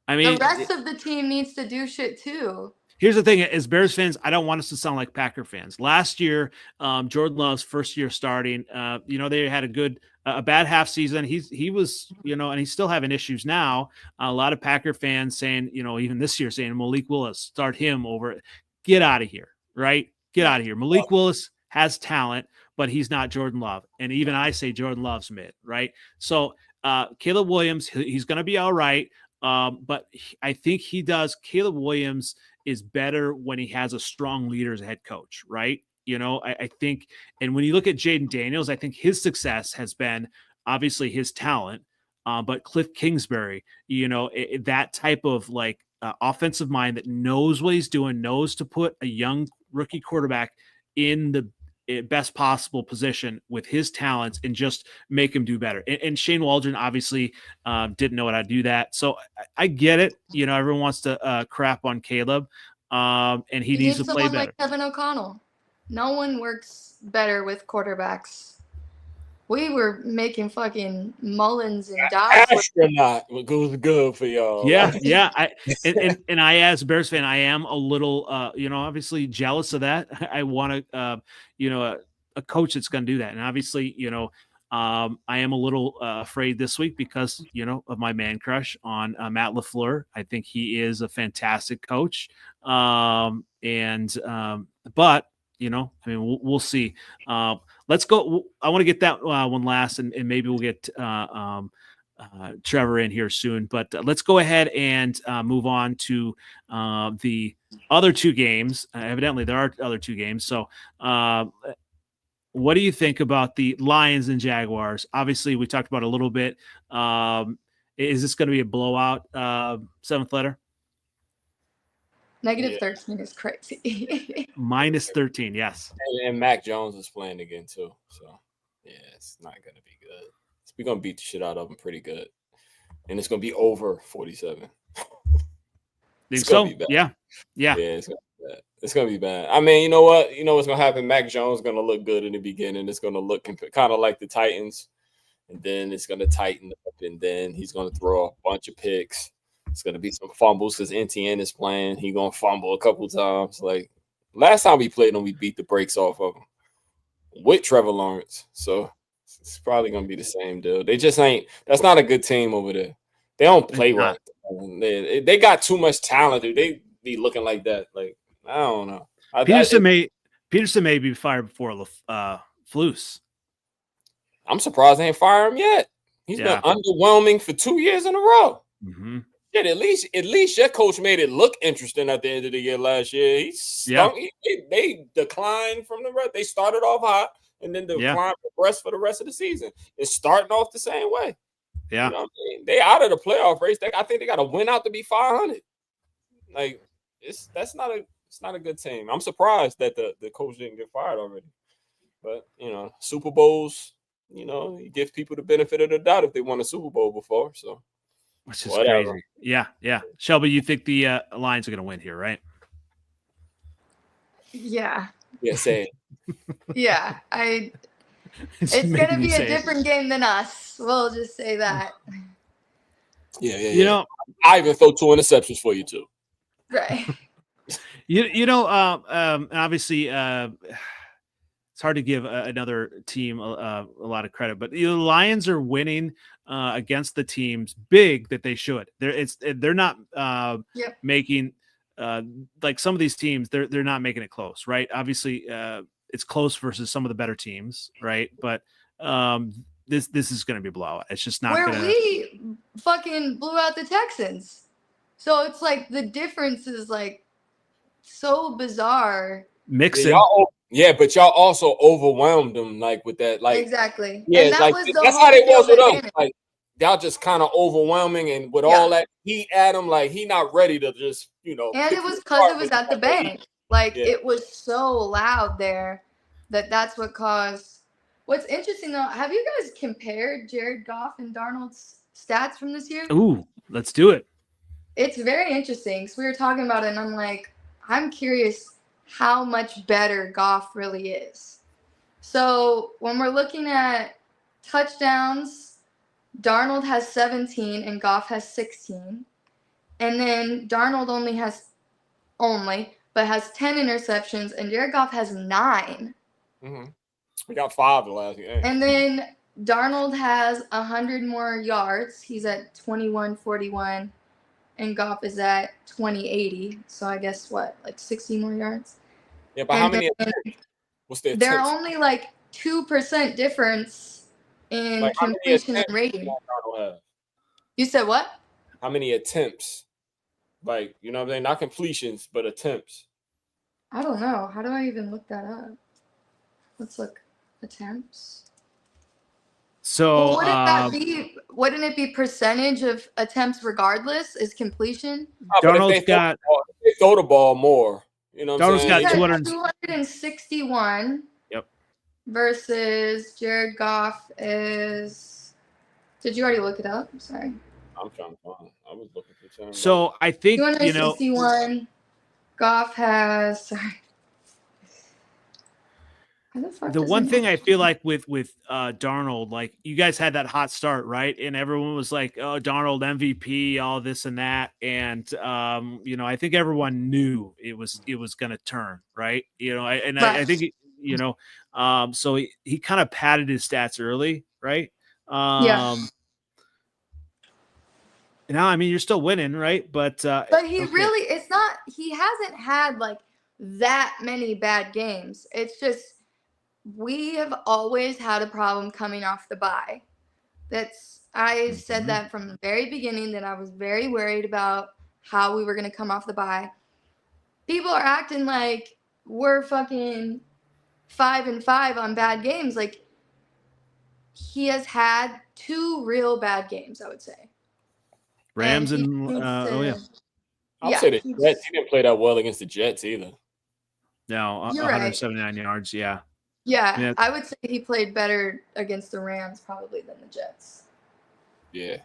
I mean, the rest of the team needs to do shit too. Here's the thing: as Bears fans, I don't want us to sound like Packer fans. Last year, Jordan Love's first year starting, they had a bad half season. He was, and he's still having issues now. A lot of Packer fans saying, even this year, saying Malik Willis, start him over. Get out of here, right? Get out of here. Malik Willis has talent, but he's not Jordan Love. And even I say Jordan Love's mid, right? So Caleb Williams, he's going to be all right. But I think Caleb Williams is better when he has a strong leader as a head coach, right? I think, and when you look at Jaden Daniels, I think his success has been obviously his talent, but Cliff Kingsbury, that type of like offensive mind that knows what he's doing, knows to put a young rookie quarterback in the best possible position with his talents and just make him do better. And Shane Waldron obviously didn't know how to do that. So I get it. You know, everyone wants to crap on Caleb, and he needs to play better. Like Kevin O'Connell. No one works better with quarterbacks. We were making fucking Mullins and Dobbs. Astronaut goes good for y'all. Yeah, yeah. And I, as a Bears fan, I am a little, obviously jealous of that. I want to, a coach that's going to do that. And obviously, I am a little afraid this week because, of my man crush on Matt LaFleur. I think he is a fantastic coach. But we'll see. Let's go. I want to get that one last, and maybe we'll get Trevor in here soon. But let's go ahead and move on to the other two games. Evidently, there are other two games. So what do you think about the Lions and Jaguars? Obviously, we talked about it a little bit. Is this going to be a blowout, seventh letter? Negative 13 is crazy. Minus 13, yes. And Mac Jones is playing again, too. So, yeah, it's not going to be good. We're going to beat the shit out of them pretty good. And it's going to be over 47. Think so? Yeah. Yeah, it's going to be bad. It's going to be bad. I mean, you know what? You know what's going to happen? Mac Jones is going to look good in the beginning. It's going to look kind of like the Titans. And then it's going to tighten up. And then he's going to throw a bunch of picks. It's going to be some fumbles because NTN is playing. He's going to fumble a couple times. Like, last time we played him, we beat the brakes off of him with Trevor Lawrence. So it's probably going to be the same deal. They just ain't – that's not a good team over there. They don't play right. They got too much talent. Dude. They be looking like that. Like, I don't know. Peterson may be fired before Flus. I'm surprised they ain't fire him yet. He's been underwhelming for 2 years in a row. Mm-hmm. Yeah, at least your coach made it look interesting at the end of the year last year. He stunk. They declined from the rest. They started off hot and then declined progressed for the rest of the season. It's starting off the same way. Yeah, they out of the playoff race. I think they got to win out to be 500. Like it's not a good team. I'm surprised that the coach didn't get fired already. But Super Bowls, you give people the benefit of the doubt if they won a Super Bowl before. So. Which is crazy. Yeah. Shelby, you think the Lions are going to win here, right? Yeah. Yeah, say it. Yeah, it's going to be a different game than us. We'll just say that. Yeah. I even throw 2 interceptions for you too. Right. Obviously, it's hard to give another team a lot of credit, but the Lions are winning against the teams big that they should. They're not making like some of these teams. They're not making it close, right? Obviously, it's close versus some of the better teams, right? But this is going to be a blowout. It's just not. We fucking blew out the Texans, so it's like the difference is like so bizarre. Mixing. Yeah, but y'all also overwhelmed them like with that, like exactly. Yeah, and that like, was that's how they was with them. Like y'all just kind of overwhelming, and with all that heat at him, like he not ready to just And it was because it was at the bank. Like it was so loud there that's what caused. What's interesting though, have you guys compared Jared Goff and Darnold's stats from this year? Ooh, let's do it. It's very interesting. So we were talking about it, and I'm like, I'm curious how much better Goff really is. So when we're looking at touchdowns, Darnold has 17 and Goff has 16. And then Darnold has 10 interceptions, and Jared Goff has 9. Mm-hmm. We got 5 the last game. And then Darnold has 100 more yards. He's at 2141. And Goff is at 2080. So I guess like 60 more yards. Yeah, but how many? What's their? They're only like 2% difference in like completion and rating. You said what? How many attempts? Like, what I'm saying? Not completions, but attempts. I don't know. How do I even look that up? Let's look. Attempts. So wouldn't that be wouldn't it be percentage of attempts regardless is completion? Darnold's got they throw the ball more. You know what I'm saying? Got 261. Yep. Versus Jared Goff is. Did you already look it up? I'm sorry. I'm trying to find. I was looking for time. So I think 261. Goff has. Sorry. The one thing I feel like with Darnold, like you guys had that hot start, right? And everyone was like, "Oh, Darnold MVP, all this and that," and I think everyone knew it was going to turn, right? I think so he kind of padded his stats early, right? Yeah. Now, I mean, you're still winning, right? But he really, it's not. He hasn't had like that many bad games. It's just. We have always had a problem coming off the bye. I said that from the very beginning that I was very worried about how we were going to come off the bye. People are acting like we're fucking 5-5 on bad games. Like he has had 2 real bad games, I would say. Rams I would say the Jets. He didn't play that well against the Jets either. No, 179 yards. Yeah. Yeah, I would say he played better against the Rams probably than the Jets. Yeah.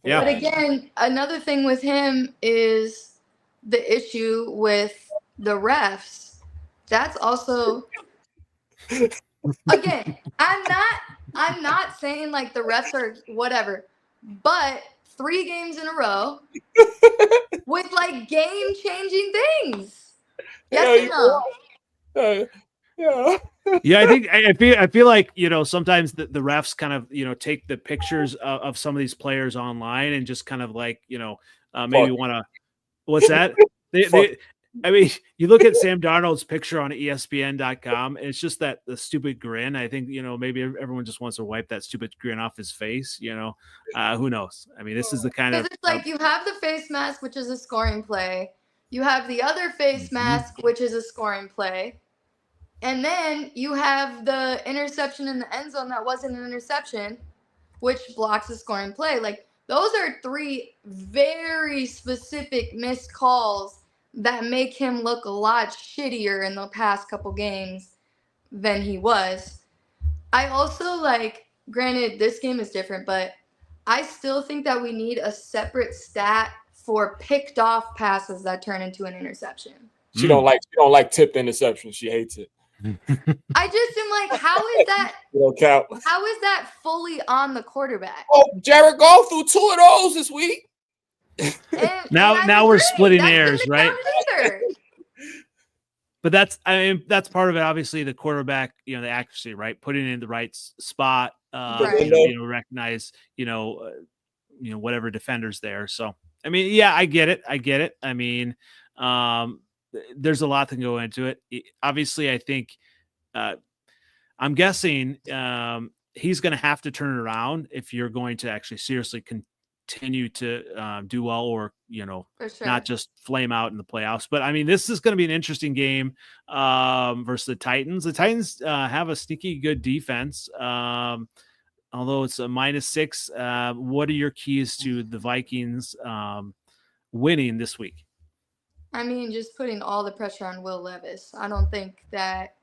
But again, another thing with him is the issue with the refs. That's also again, I'm not saying like the refs are whatever, but 3 games in a row with like game-changing things. Yes or no? Yeah. Yeah, I feel like sometimes the refs kind of take the pictures of some of these players online and just kind of like maybe want to. What's that? I mean, you look at Sam Darnold's picture on ESPN.com, and it's just the stupid grin. I think maybe everyone just wants to wipe that stupid grin off his face. Who knows? I mean, this is the kind of. It's like you have the face mask, which is a scoring play. You have the other face mask, which is a scoring play. And then you have the interception in the end zone that wasn't an interception, which blocks a scoring play. Like, those are 3 very specific missed calls that make him look a lot shittier in the past couple games than he was. I also, granted, this game is different, but I still think that we need a separate stat for picked off passes that turn into an interception. She don't like tipped interception. She hates it. I just am like, how is that? How is that fully on the quarterback? Oh, Jared Goff threw 2 of those this week. Now we're splitting hairs, right? But that's part of it. Obviously, the quarterback, the accuracy, right? Putting it in the right spot, recognize, whatever defender's there. So, I mean, yeah, I get it. I mean, there's a lot to go into it. Obviously, I think I'm guessing he's going to have to turn it around if you're going to actually seriously continue to do well, or not just flame out in the playoffs. But I mean, this is going to be an interesting game versus the Titans. The Titans have a sneaky good defense, although it's a -6. What are your keys to the Vikings winning this week? I mean, just putting all the pressure on Will Levis. I don't think that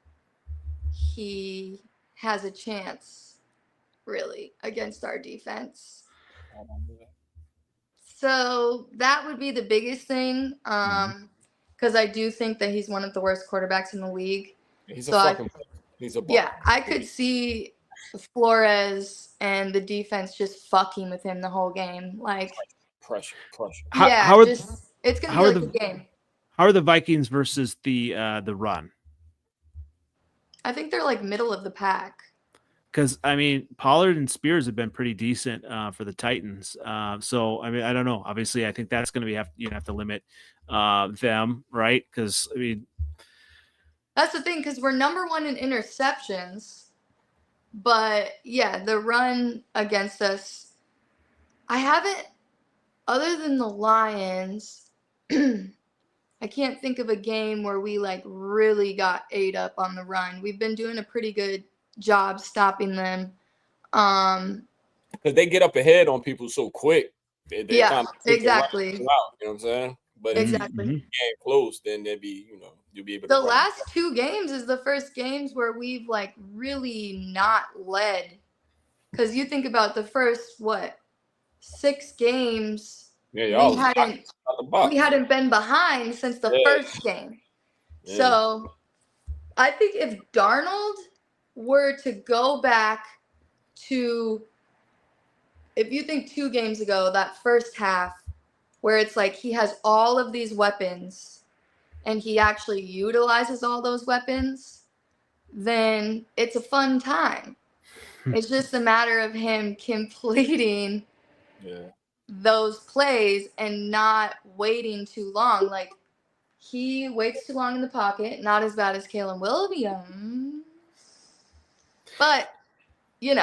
he has a chance, really, against our defense. So that would be the biggest thing, because I do think that he's one of the worst quarterbacks in the league. He's a yeah, I could see Flores and the defense just fucking with him the whole game. Like pressure. It's gonna be like a game. How are the Vikings versus the run? I think they're like middle of the pack. Because I mean, Pollard and Spears have been pretty decent for the Titans. So I mean, I don't know. Obviously, I think that's going to be you have to limit them, right? Because I mean, that's the thing. Because we're number 1 in interceptions, but yeah, the run against us. I haven't, other than the Lions. I can't think of a game where we really got ate up on the run. We've been doing a pretty good job stopping them. because they get up ahead on people so quick. They yeah, exactly. exactly. You know what I'm saying? But exactly. if you get close, then you'll be able to. The last 2 games is the first games where we've like really not led. Because you think about the first 6 games, we hadn't been behind since the first game. Yeah. So I think if Darnold were to go back to, if you think 2 games ago, that first half where it's like he has all of these weapons and he actually utilizes all those weapons, then it's a fun time. It's just a matter of him completing those plays and not waiting too long. Like, he waits too long in the pocket, not as bad as Kalen Williams. But, he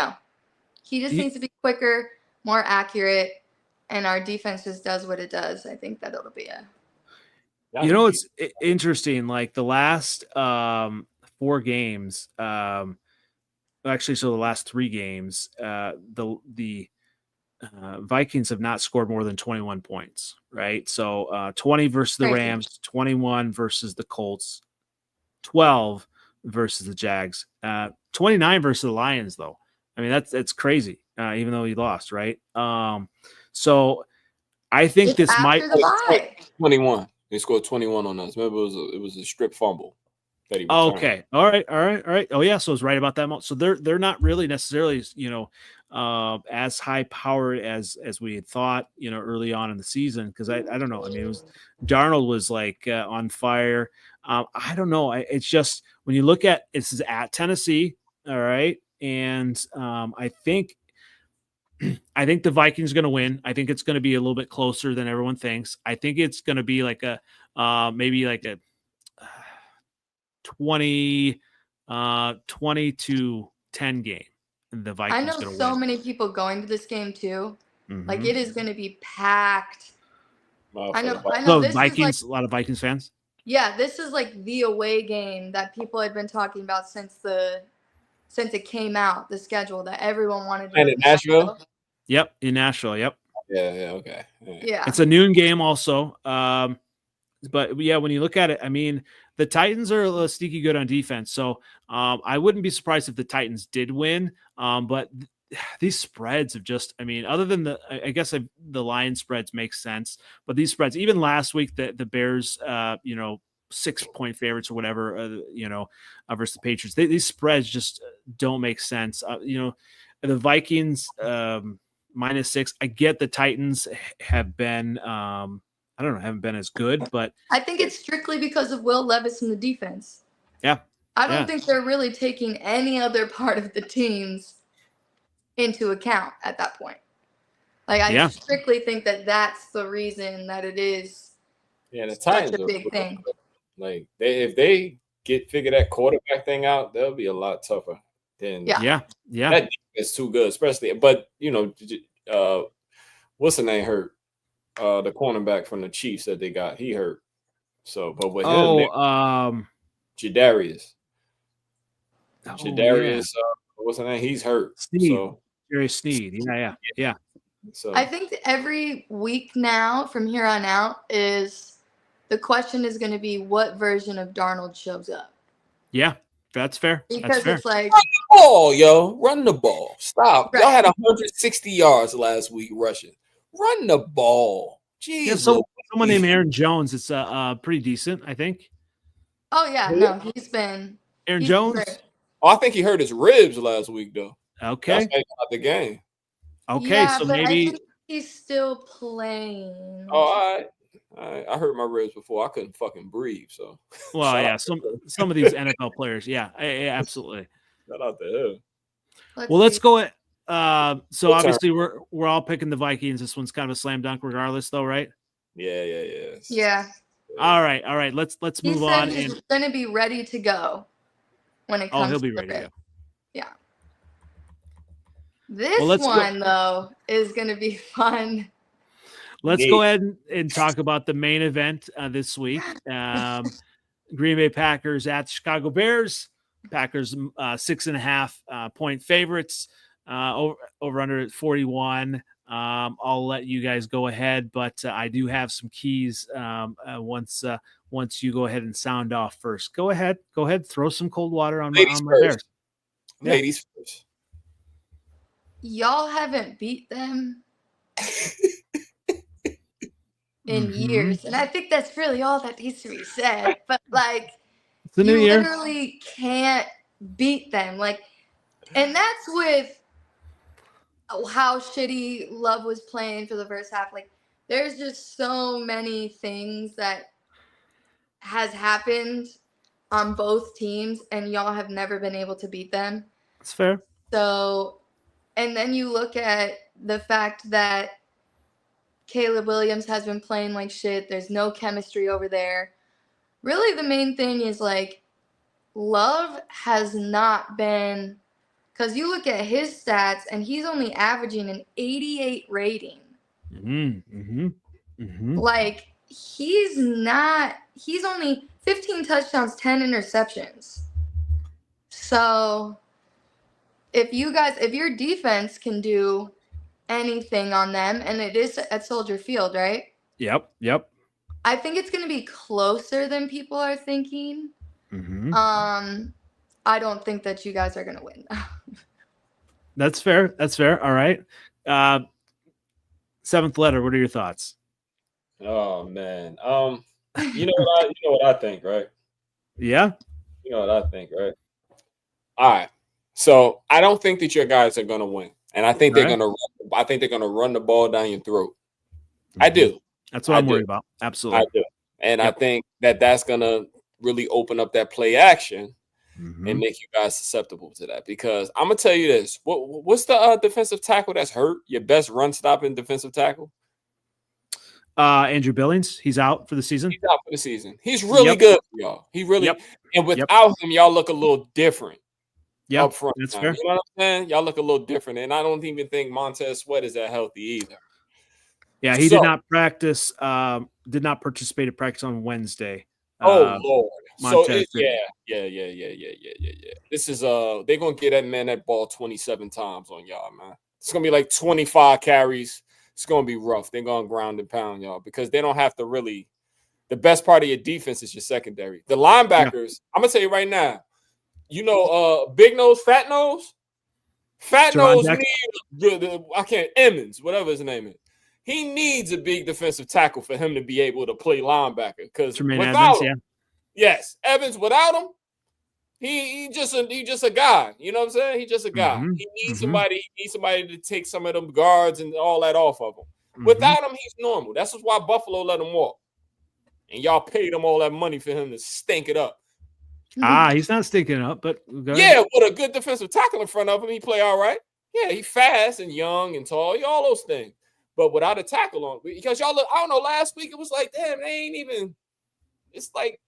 just needs to be quicker, more accurate, and our defense just does what it does. I think that it'll be it's interesting. Like the last 4 games, actually, so the last 3 games, the Vikings have not scored more than 21 points, right? So 20 versus the Rams, 21 versus the Colts, 12 versus the Jags, 29 versus the Lions, though. I mean, that's crazy, even though he lost, right? So I think this might 21. They scored 21 on us. Remember, it was a strip fumble. Okay. All right. Oh yeah. So it's right about that. So they're not really necessarily, as high powered as we had thought, early on in the season. Cause I don't know. I mean, Darnold was like on fire. I don't know. It's just, when you look at, this is at Tennessee. All right. And I think the Vikings are going to win. I think it's going to be a little bit closer than everyone thinks. I think it's going to be like maybe like a 20 to 10 game. The Vikings. I know so many people going to this game too. Mm-hmm. Like, it is going to be packed. I know. This Vikings, a lot of Vikings fans. Yeah, this is like the away game that people had been talking about since it came out, the schedule that everyone wanted to. And in Nashville. Yep, in Nashville. Yep. Yeah. Okay. Yeah. It's a noon game also. But yeah, when you look at it, I mean, the Titans are a little sneaky good on defense. So I wouldn't be surprised if the Titans did win. But these spreads have just, I mean, other than the Lions spreads make sense, but these spreads, even last week, the Bears, 6-point favorites or whatever, versus the Patriots, these spreads just don't make sense. The Vikings, -6. I get the Titans have been, haven't been as good, but I think it's strictly because of Will Levis and the defense. Yeah. I don't think they're really taking any other part of the teams into account at that point. Like, I strictly think that that's the reason that it is the such a big thing. Like, if they figure that quarterback thing out, they'll be a lot tougher than That defense too good, especially. But what's the name hurt? The cornerback from the Chiefs that they got, he hurt. So, but with him, Jadarius. What's the name? He's hurt. Sneed. So Jerry Sneed. Yeah. So I think that every week now, from here on out, is the question is going to be what version of Darnold shows up. Yeah, that's fair. Because it's like, run the ball, yo, run the ball. Stop. Right. Y'all had 160 yards last week rushing. Run the ball. Jeez. Yeah, so someone named Aaron Jones, it's pretty decent, I think. Oh yeah, no, he's been Aaron Jones. Great. Oh, I think he hurt his ribs last week though. Okay. That's not the game. Okay, so maybe I think he's still playing. Oh, all right. I hurt my ribs before. I couldn't fucking breathe. So. Well, yeah, some of these NFL players, yeah, absolutely. Shout out to him. Let's go. So obviously we're all picking the Vikings. This one's kind of a slam dunk, regardless, though, right? Yeah. All right. Let's move on. He's going to be ready to go when it comes. He'll be ready to go. Yeah. This one though is going to be fun. Let's go ahead and talk about the main event this week. Green Bay Packers at Chicago Bears. Packers 6.5 point favorites. over under at 41. I'll let you guys go ahead, but I do have some keys once you go ahead and sound off first. Go ahead. Throw some cold water on my Bears. Yeah. Ladies first. Y'all haven't beat them in years. And I think that's really all that needs to be said. But, like, you literally can't beat them. Like, and that's with how shitty Love was playing for the first half. Like, there's just so many things that has happened on both teams, and y'all have never been able to beat them. That's fair. So, and then you look at the fact that Caleb Williams has been playing like shit. There's no chemistry over there. Really, the main thing is, like, Love has not been, because you look at his stats, and he's only averaging an 88 rating. Like, he's only 15 touchdowns, 10 interceptions. So, if your defense can do anything on them, and it is at Soldier Field, right? Yep. I think it's going to be closer than people are thinking. I don't think that you guys are going to win. That's fair. All right. Seventh letter. What are your thoughts? Oh man. You know what I think, right? Yeah. You know what I think, right? All right. So I don't think that your guys are gonna win. And I think they're gonna run the ball down your throat. I do. That's what I'm worried about. Absolutely. I do. And I think that's gonna really open up that play action and make you guys susceptible to that. Because I'm gonna tell you this. What's the defensive tackle that's hurt? Your best run stopping defensive tackle? Andrew Billings, he's out for the season. He's out for the season. He's really good for y'all. He really and without him, y'all look a little different. Up front. That's fair. You know what I'm saying? Y'all look a little different. And I don't even think Montez Sweat is that healthy either. Yeah, he did not practice, did not participate in practice on Wednesday. Lord. Montez yeah. This is they're gonna get that ball 27 times on y'all, man. It's gonna be like 25 carries. It's gonna be rough. They're gonna ground and pound y'all because they don't have to really. The best part of your defense is your secondary. The linebackers, I'm gonna tell you right now. You know, big nose, fat nose needs Emmons, whatever his name is. He needs a big defensive tackle for him to be able to play linebacker. Because without him, Evans without him, he just a guy. You know what I'm saying? He's just a guy. He needs somebody. He needs somebody to take some of them guards and all that off of him. Without him, he's normal. That's why Buffalo let him walk, and y'all paid him all that money for him to stink it up. He's not stinking up, but with a good defensive tackle in front of him, he play all right. Yeah, he fast and young and tall, all those things. But without a tackle on, because y'all look, I don't know, last week it was like, damn, they ain't even. It's like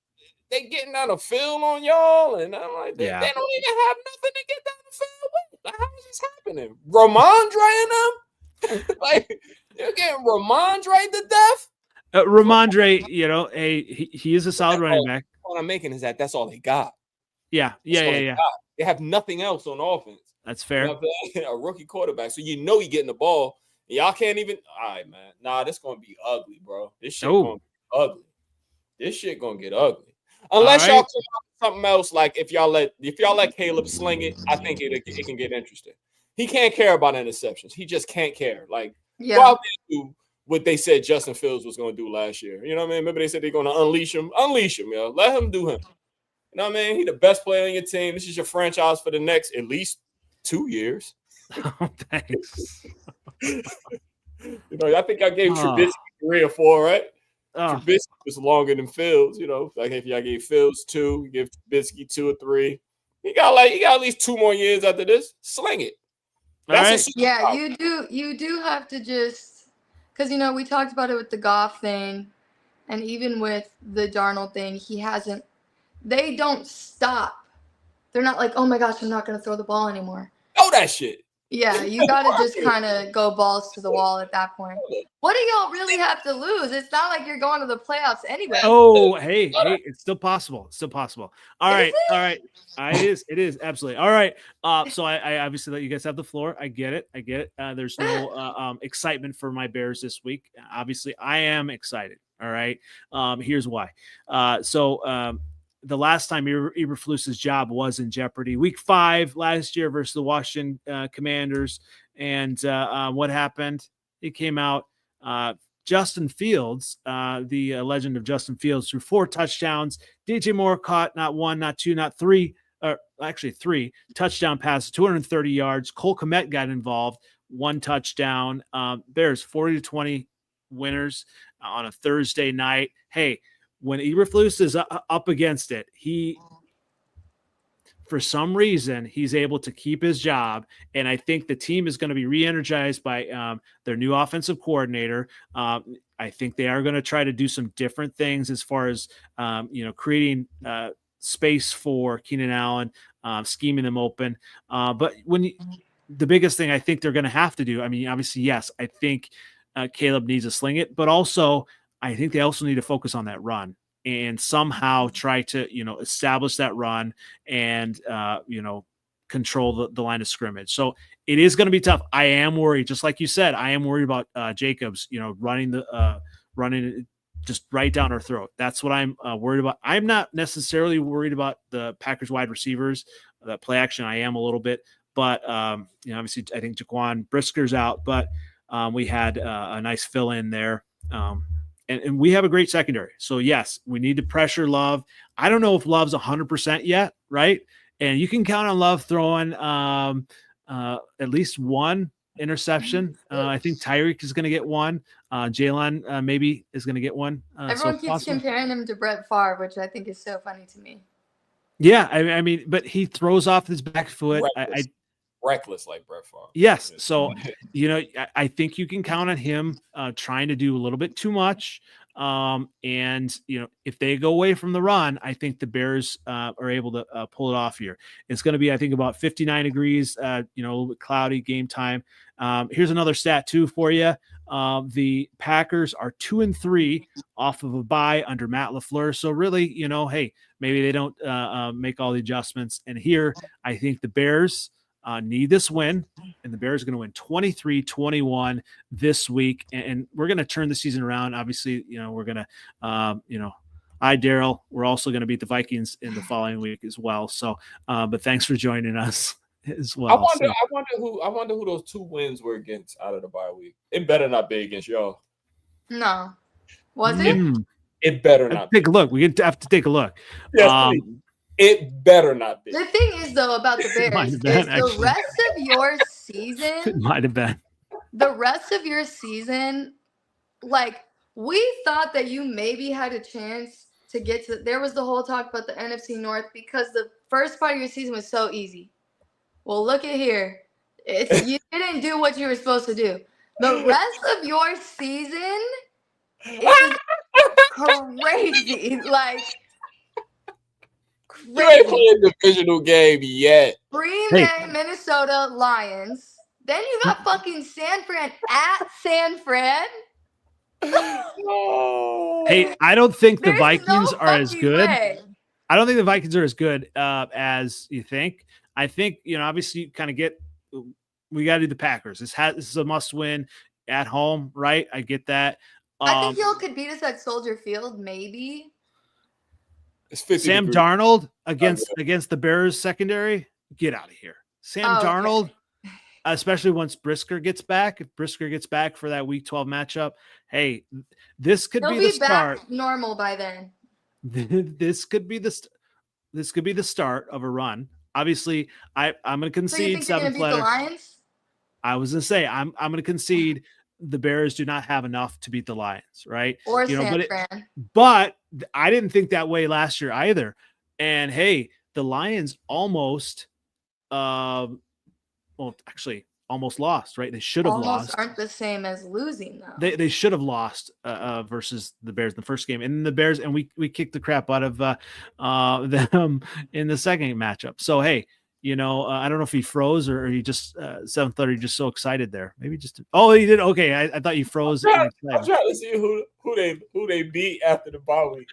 they getting down the field on y'all, and I'm like, they don't even have nothing to get down the field with. Like, how is this happening? Ramondre and them, like you're getting Ramondre to death. Ramondre, he is a solid running back. What I'm making is that's all they got. Yeah. They have nothing else on offense. That's fair. A rookie quarterback, so he getting the ball. Y'all can't even. All right, man. Nah, this gonna be ugly, bro. This shit gonna be ugly. This shit gonna get ugly. Unless y'all come up with something else, like if y'all let Caleb sling it, I think it can get interesting. He can't care about interceptions. He just can't care. Like go out there and do what they said Justin Fields was going to do last year. You know what I mean? Remember they said they're going to unleash him. Unleash him, yo. Let him do him. You know what I mean? He's the best player on your team. This is your franchise for the next at least 2 years. Oh, thanks. I think I gave Trubisky 3 or 4, right? Trubisky was longer than Fields. Like if y'all gave Fields 2, you give Trubisky 2 or 3. He got at least 2 more years after this. Sling it. That's you do have to just. Because, we talked about it with the Goff thing, and even with the Darnold thing, they don't stop. They're not like, oh my gosh, I'm not going to throw the ball anymore. Oh, that shit. Yeah, you got to just kind of go balls to the wall at that point. What do y'all really have to lose? It's not like you're going to the playoffs anyway. Oh, hey, it's still possible. It's still possible. All right. It is absolutely. All right. So I obviously let you guys have the floor. I get it. There's no excitement for my Bears this week. Obviously, I am excited. All right. Here's why. The last time Eberflus's job was in jeopardy, week 5 last year versus the Washington Commanders. And what happened? He came out. Justin Fields, the legend of Justin Fields, threw 4 touchdowns. DJ Moore caught not 1, not 2, not 3, or actually 3 touchdown passes, 230 yards. Cole Kmet got involved, 1 touchdown. Bears 40-20 winners on a Thursday night. Hey, when Eberflus is up against it, for some reason, he's able to keep his job. And I think the team is going to be re-energized by their new offensive coordinator. I think they are going to try to do some different things as far as, creating space for Keenan Allen, scheming them open. But the biggest thing I think they're going to have to do, I mean, obviously, yes, I think Caleb needs to sling it, but also I think they also need to focus on that run and somehow try to, establish that run and, control the line of scrimmage. So it is going to be tough. I am worried, just like you said, I am worried about Jacobs, running just right down our throat. That's what I'm worried about. I'm not necessarily worried about the Packers wide receivers, that play action. I am a little bit, but obviously I think Jaquan Brisker's out, but we had a nice fill in there. And we have a great secondary. So, yes, we need to pressure Love. I don't know if Love's 100% yet, right? And you can count on Love throwing at least 1 interception. I think Tyreek is going to get 1. Jalen maybe is going to get 1. Everyone keeps comparing him to Brett Favre, which I think is so funny to me. Yeah, I mean, but he throws off his back foot. Reckless like Brett Favre. Yes. So, I think you can count on him trying to do a little bit too much. And, if they go away from the run, I think the Bears are able to pull it off here. It's going to be, I think, about 59 degrees, a little bit cloudy game time. Here's another stat, too, for you. The Packers are 2-3 off of a bye under Matt LaFleur. So really, hey, maybe they don't make all the adjustments. And here, I think the Bears need this win, and the Bears are going to win 23-21 this week. And we're going to turn the season around. Obviously, we're going to, Daryl, we're also going to beat the Vikings in the following week as well. So, but thanks for joining us as well. I wonder who those 2 wins were against out of the bye week. It better not be against y'all. No. Was it? It better not. Take a look. We have to take a look. Yes, it better not be. The thing is, though, about the Bears is the rest of your season. It might have been. The rest of your season, like, we thought that you maybe had a chance to get to. There was the whole talk about the NFC North because the first part of your season was so easy. Well, look at here. You didn't do what you were supposed to do. The rest of your season is crazy. Like, you ain't playing the divisional game yet. Green Bay, Minnesota Lions. Then you got fucking San Fran at San Fran. Hey, I don't think the Vikings are as good. I don't think the Vikings are as good as you think. I think, obviously you kind of we got to do the Packers. This is a must win at home, right? I get that. I think y'all could beat us at Soldier Field, maybe. Sam Darnold against the Bears secondary. Get out of here. Darnold, especially once Brisker gets back. If Brisker gets back for that Week 12 matchup, hey, this could be the start. Back normal by then. This could be the start of a run. Obviously, I'm going to concede 7th letter. I was going to say I'm going to concede. The Bears do not have enough to beat the Lions, right? Or San Fran. But I didn't think that way last year either. And hey, the Lions almost, almost lost, right? They should have lost. Almost aren't the same as losing, though. They should have lost versus the Bears in the first game, and the Bears, and we kicked the crap out of them in the second matchup. So hey, I don't know if he froze or he just 7:30 just so excited there. Maybe just he did. Okay, I thought you froze. I'm trying to see who they beat after the bye week.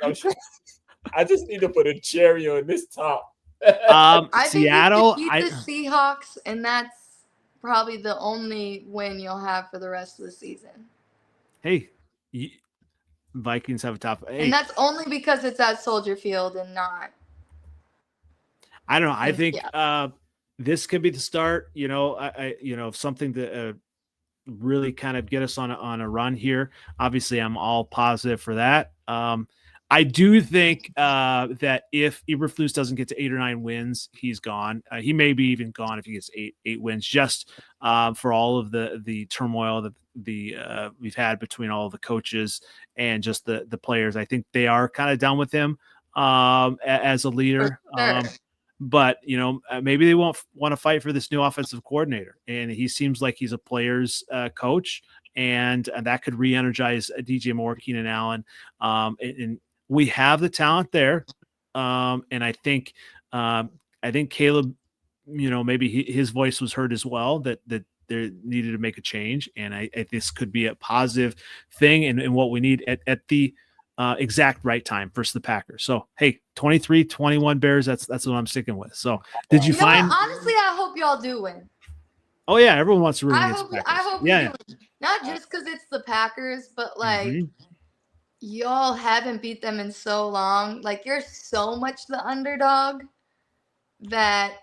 I just need to put a cherry on this top. I Seattle. think you beat the Seahawks, and that's probably the only win you'll have for the rest of the season. Hey, Vikings have a top 8, and that's only because it's at Soldier Field and not. I don't know. I think this could be the start. Something to really kind of get us on a run here. Obviously, I'm all positive for that. I do think that if Eberflus doesn't get to 8 or 9 wins, he's gone. He may be even gone if he gets 8 wins, just for all of the turmoil that we've had between all of the coaches and just the players. I think they are kind of done with him as a leader. Sure. But, maybe they won't want to fight for this new offensive coordinator. And he seems like he's a player's coach, and that could re-energize DJ Moore, Keenan Allen. And we have the talent there. And I think Caleb, maybe his voice was heard as well, that there needed to make a change. And I this could be a positive thing and what we need at the exact right time versus the Packers. So, hey, 23-21 Bears, that's what I'm sticking with. So, did you find? Honestly, I hope y'all do win. Oh yeah, everyone wants to root against the Packers. I hope you do. Not just because it's the Packers, but y'all haven't beat them in so long. Like, you're so much the underdog that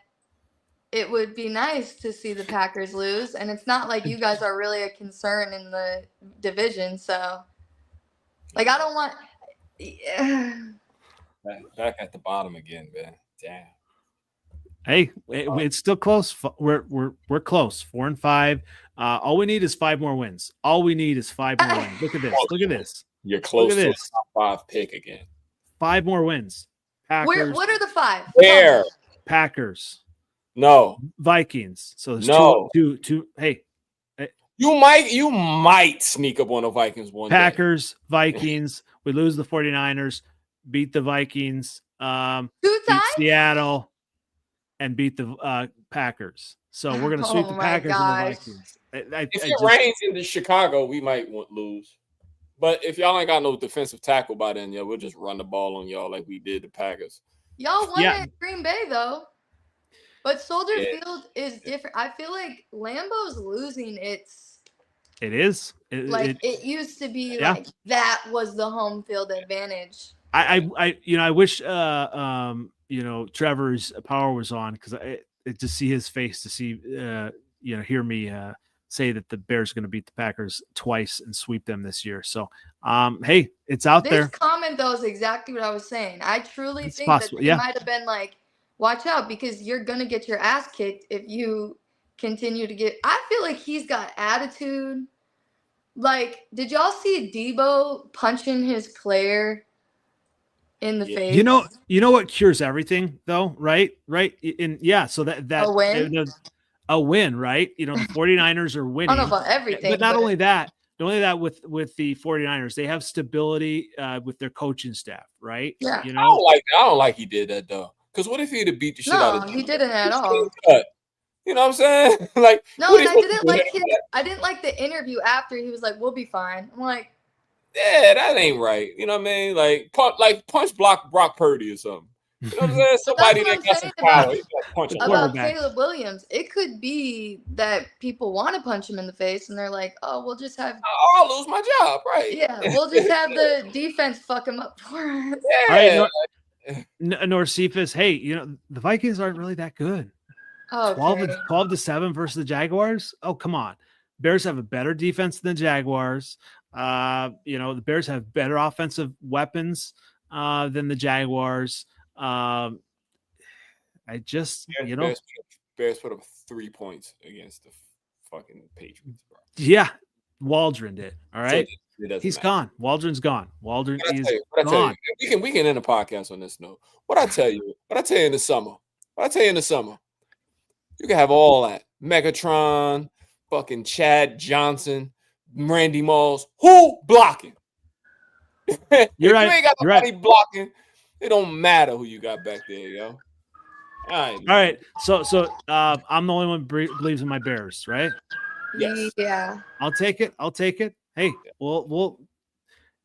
it would be nice to see the Packers lose. And it's not like you guys are really a concern in the division. So, I don't want. Back at the bottom again, man. Damn. Hey, it's still close. We're close. 4-5. All we need is 5 more wins. All we need is 5 more wins. Look at this. Look at this. You're close to a top 5 pick again. 5 more wins. Packers. What are the 5? Where? Packers. No. Vikings. So there's two. Hey. You might sneak up on the Vikings one Packers, day. Vikings. We lose the 49ers, beat the Vikings, beat Seattle, and beat the Packers. So we're going to sweep the Packers and the Vikings. If it rains in Chicago, we might lose. But if y'all ain't got no defensive tackle by then, we'll just run the ball on y'all like we did the Packers. Y'all won at Green Bay, though. But Soldier Field is different. I feel like Lambeau's losing its... It is. It used to be like that was the home field advantage. I wish Trevor's power was on, because to see his face, to see hear me say that the Bears are going to beat the Packers twice and sweep them this year. So hey, it's out there. This comment though is exactly what I was saying. I truly think possible. That it might have been like, watch out, because you're gonna get your ass kicked if you continue to get. I feel like he's got attitude. Like, did y'all see Debo punching his player in the face? You know what cures everything, though, right? So that a win, a win, right? The 49ers are winning. I don't know about everything, but not only that with the 49ers, they have stability with their coaching staff, right? Yeah. I don't like he did that though. Because what if he'd have beat the shit out of him? No, he didn't at all. You know what I'm saying? Like, no, and I didn't like the interview after. He was like, "We'll be fine." I'm like, yeah, that ain't right. You know what I mean? Like punch block Brock Purdy or something. You know what I'm saying? Somebody that got some power. About Caleb Williams, it could be that people want to punch him in the face, and they're like, "Oh, we'll just have." I'll lose my job, right? Yeah, we'll just have the defense fuck him up for us. Yeah. Norcephus, hey, the Vikings aren't really that good. Oh, 12-7 versus the Jaguars. Oh, come on. Bears have a better defense than the Jaguars. The Bears have better offensive weapons than the Jaguars. Bears put up 3 points against the fucking Patriots, bro. Yeah, Waldron did. All right. He's gone. Waldron's gone. Waldron is gone. We can end the podcast on this note. What I tell you in the summer. You can have all that. Megatron, fucking Chad Johnson, Randy Moss. Who blocking? You're right. You ain't got nobody blocking. It don't matter who you got back there, yo. All right. So I'm the only one believes in my Bears, right? Yes. Yeah. I'll take it. Hey, we'll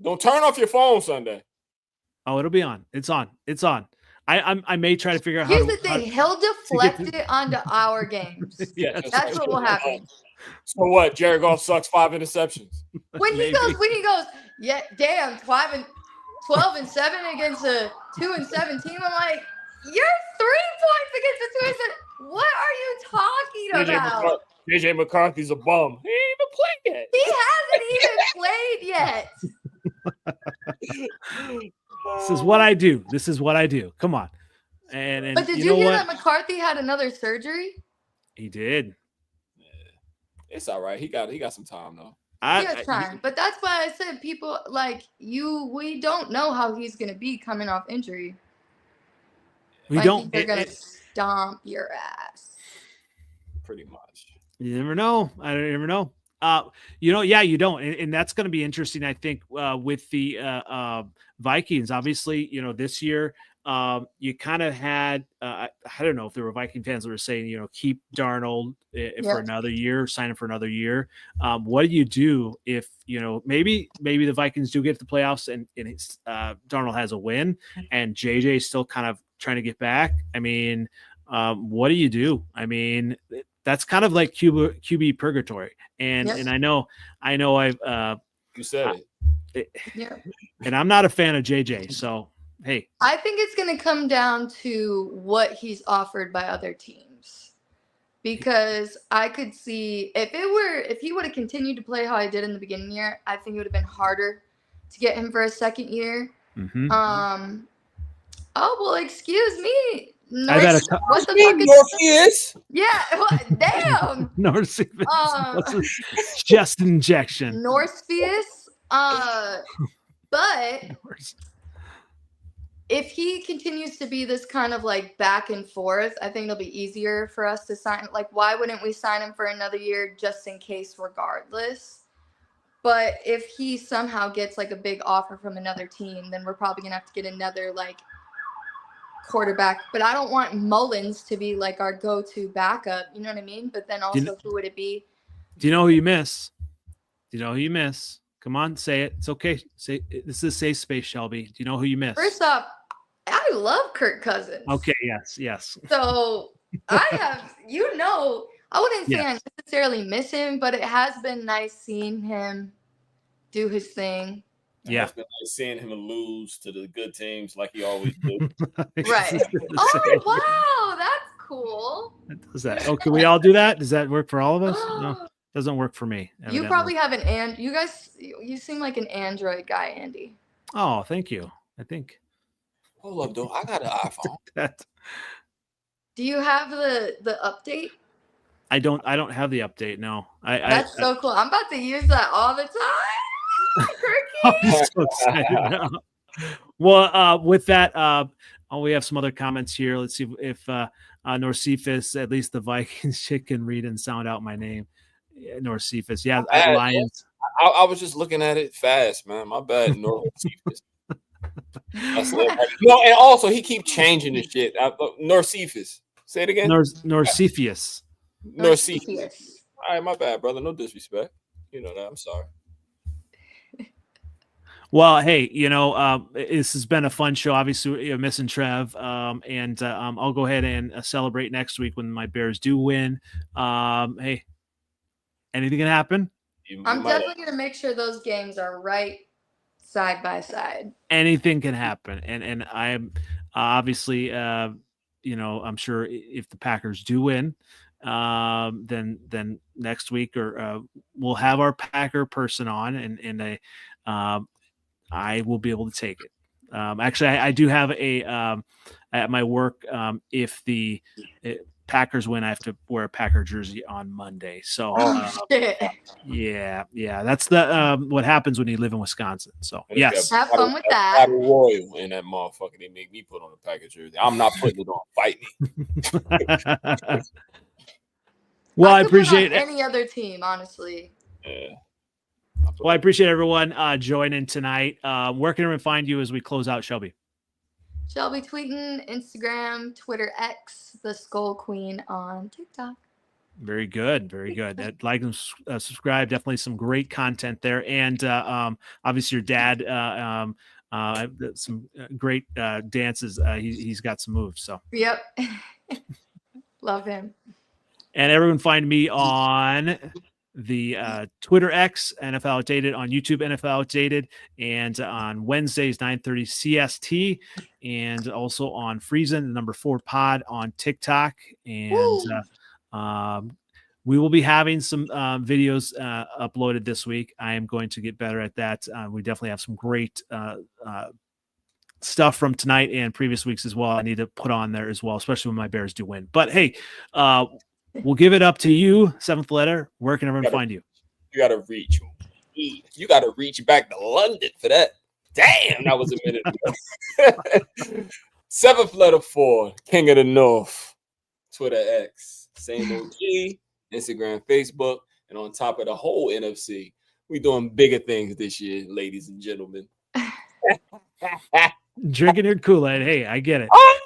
don't turn off your phone Sunday. Oh, it'll be on. It's on. I may try to figure out Here's the thing. He'll deflect it onto our games. Yeah, that's what will happen. So what? Jared Goff sucks 5 interceptions. When he goes, yeah, damn, 12-7 against a 2-7 team. I'm like, you're 3 points against a 2-7. What are you talking about? JJ McCarthy's a bum. He ain't even played yet. He hasn't even played yet. This is what I do. Come on. And but did you hear that McCarthy had another surgery? He did. Yeah. It's all right. He got some time though. He has time, but that's why I said people like you. We don't know how he's gonna be coming off injury. We don't. They're gonna stomp your ass. Pretty much. You never know. I don't ever know. You don't, and that's going to be interesting. I think with the Vikings, obviously, this year you kind of had. I don't know if there were Viking fans that were saying, keep Darnold for another year, sign him for another year. What do you do if maybe the Vikings do get to the playoffs and Darnold has a win and JJ is still kind of trying to get back? I mean, what do you do? I mean, that's kind of like QB purgatory. And I know I've you said it. Yeah. And I'm not a fan of JJ. So hey. I think it's gonna come down to what he's offered by other teams. Because I could see if he would have continued to play how I did in the beginning of the year, I think it would have been harder to get him for a second year. Mm-hmm. Oh well, excuse me. What the fuck is? Yeah, damn. Norcephus. Chest injection. Norcephus. But if he continues to be this kind of like back and forth, I think it'll be easier for us to sign. Like, why wouldn't we sign him for another year just in case, regardless? But if he somehow gets like a big offer from another team, then we're probably gonna have to get another like quarterback. But I don't want Mullins to be like our go-to backup. You know what I mean? But then also, who would it be? Do you know who you miss? Come on, say it. It's okay. Say it. This is a safe space, Shelby. Do you know who you miss? First off, I love Kirk Cousins. Okay, yes. So I have, I wouldn't say I necessarily miss him, but it has been nice seeing him do his thing. Yeah. It's been nice seeing him lose to the good teams like he always do. Right. Oh, wow. That's cool. Does that? Oh, can we all do that? Does that work for all of us? No. Doesn't work for me. Evidently. You probably have you seem like an Android guy, Andy. Oh, thank you. I think. Hold up, though. I got an iPhone. Do you have the update? I don't have the update. No. That's so cool. I'm about to use that all the time. I'm so excited. Well, with that, we have some other comments here. Let's see if Norcephus, at least the Vikings shit can read and sound out my name. Norcephus, yeah, Lions. I was just looking at it fast, man. My bad, Norcephus. No, and also he keep changing the shit. Norcephus. Say it again. Norcephus. Norcephus. All right, my bad, brother. No disrespect. You know that. I'm sorry. Well, hey, this has been a fun show. Obviously, you're missing Trev, and I'll go ahead and celebrate next week when my Bears do win. Hey, anything can happen. I'm definitely going to make sure those games are right side by side. Anything can happen, and I'm obviously, I'm sure if the Packers do win, then next week or we'll have our Packer person on, and I will be able to take it. Actually, I do have at my work. If the Packers win, I have to wear a Packer jersey on Monday. So, yeah, that's what happens when you live in Wisconsin. So, yes, have fun with that. Royal in that motherfucker, they make me put on a Packer jersey. I'm not putting it on. Fight me. Well, I appreciate any other team, honestly. Yeah. Well, I appreciate everyone joining tonight. Where can everyone find you as we close out, Shelby? Shelby Tweten, Instagram, Twitter X, the Skull Queen on TikTok. Very good. Very good. Like and subscribe. Definitely some great content there. And obviously your dad, some great dances. He's got some moves. So yep. Love him. And everyone find me on the Twitter X, NFL Outdated, on YouTube, NFL Outdated, and on Wednesdays, 9:30 CST, and also on Freezin, the #4 pod on TikTok. And we will be having some videos uploaded this week. I am going to get better at that. We definitely have some great stuff from tonight and previous weeks as well. I need to put on there as well, especially when my Bears do win. But hey, we'll give it up to you, Seventh Letter. Where can everyone find you? You got to reach. You got to reach back to London for that. Damn, that was a minute ago. 7th letter 4, King of the North. Twitter X, same OG, Instagram, Facebook, and on top of the whole NFC, we doing bigger things this year, ladies and gentlemen. Drinking your Kool-Aid. Hey, I get it. Oh,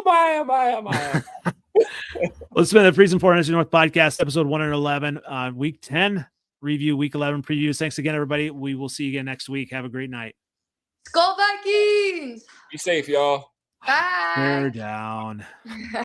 am I? Let's spend the Freezin for NFC North Podcast, episode 111, week 10 review, week 11 previews. Thanks again, everybody. We will see you again next week. Have a great night. Skull Vikings. Be safe, y'all. Bye. They're down.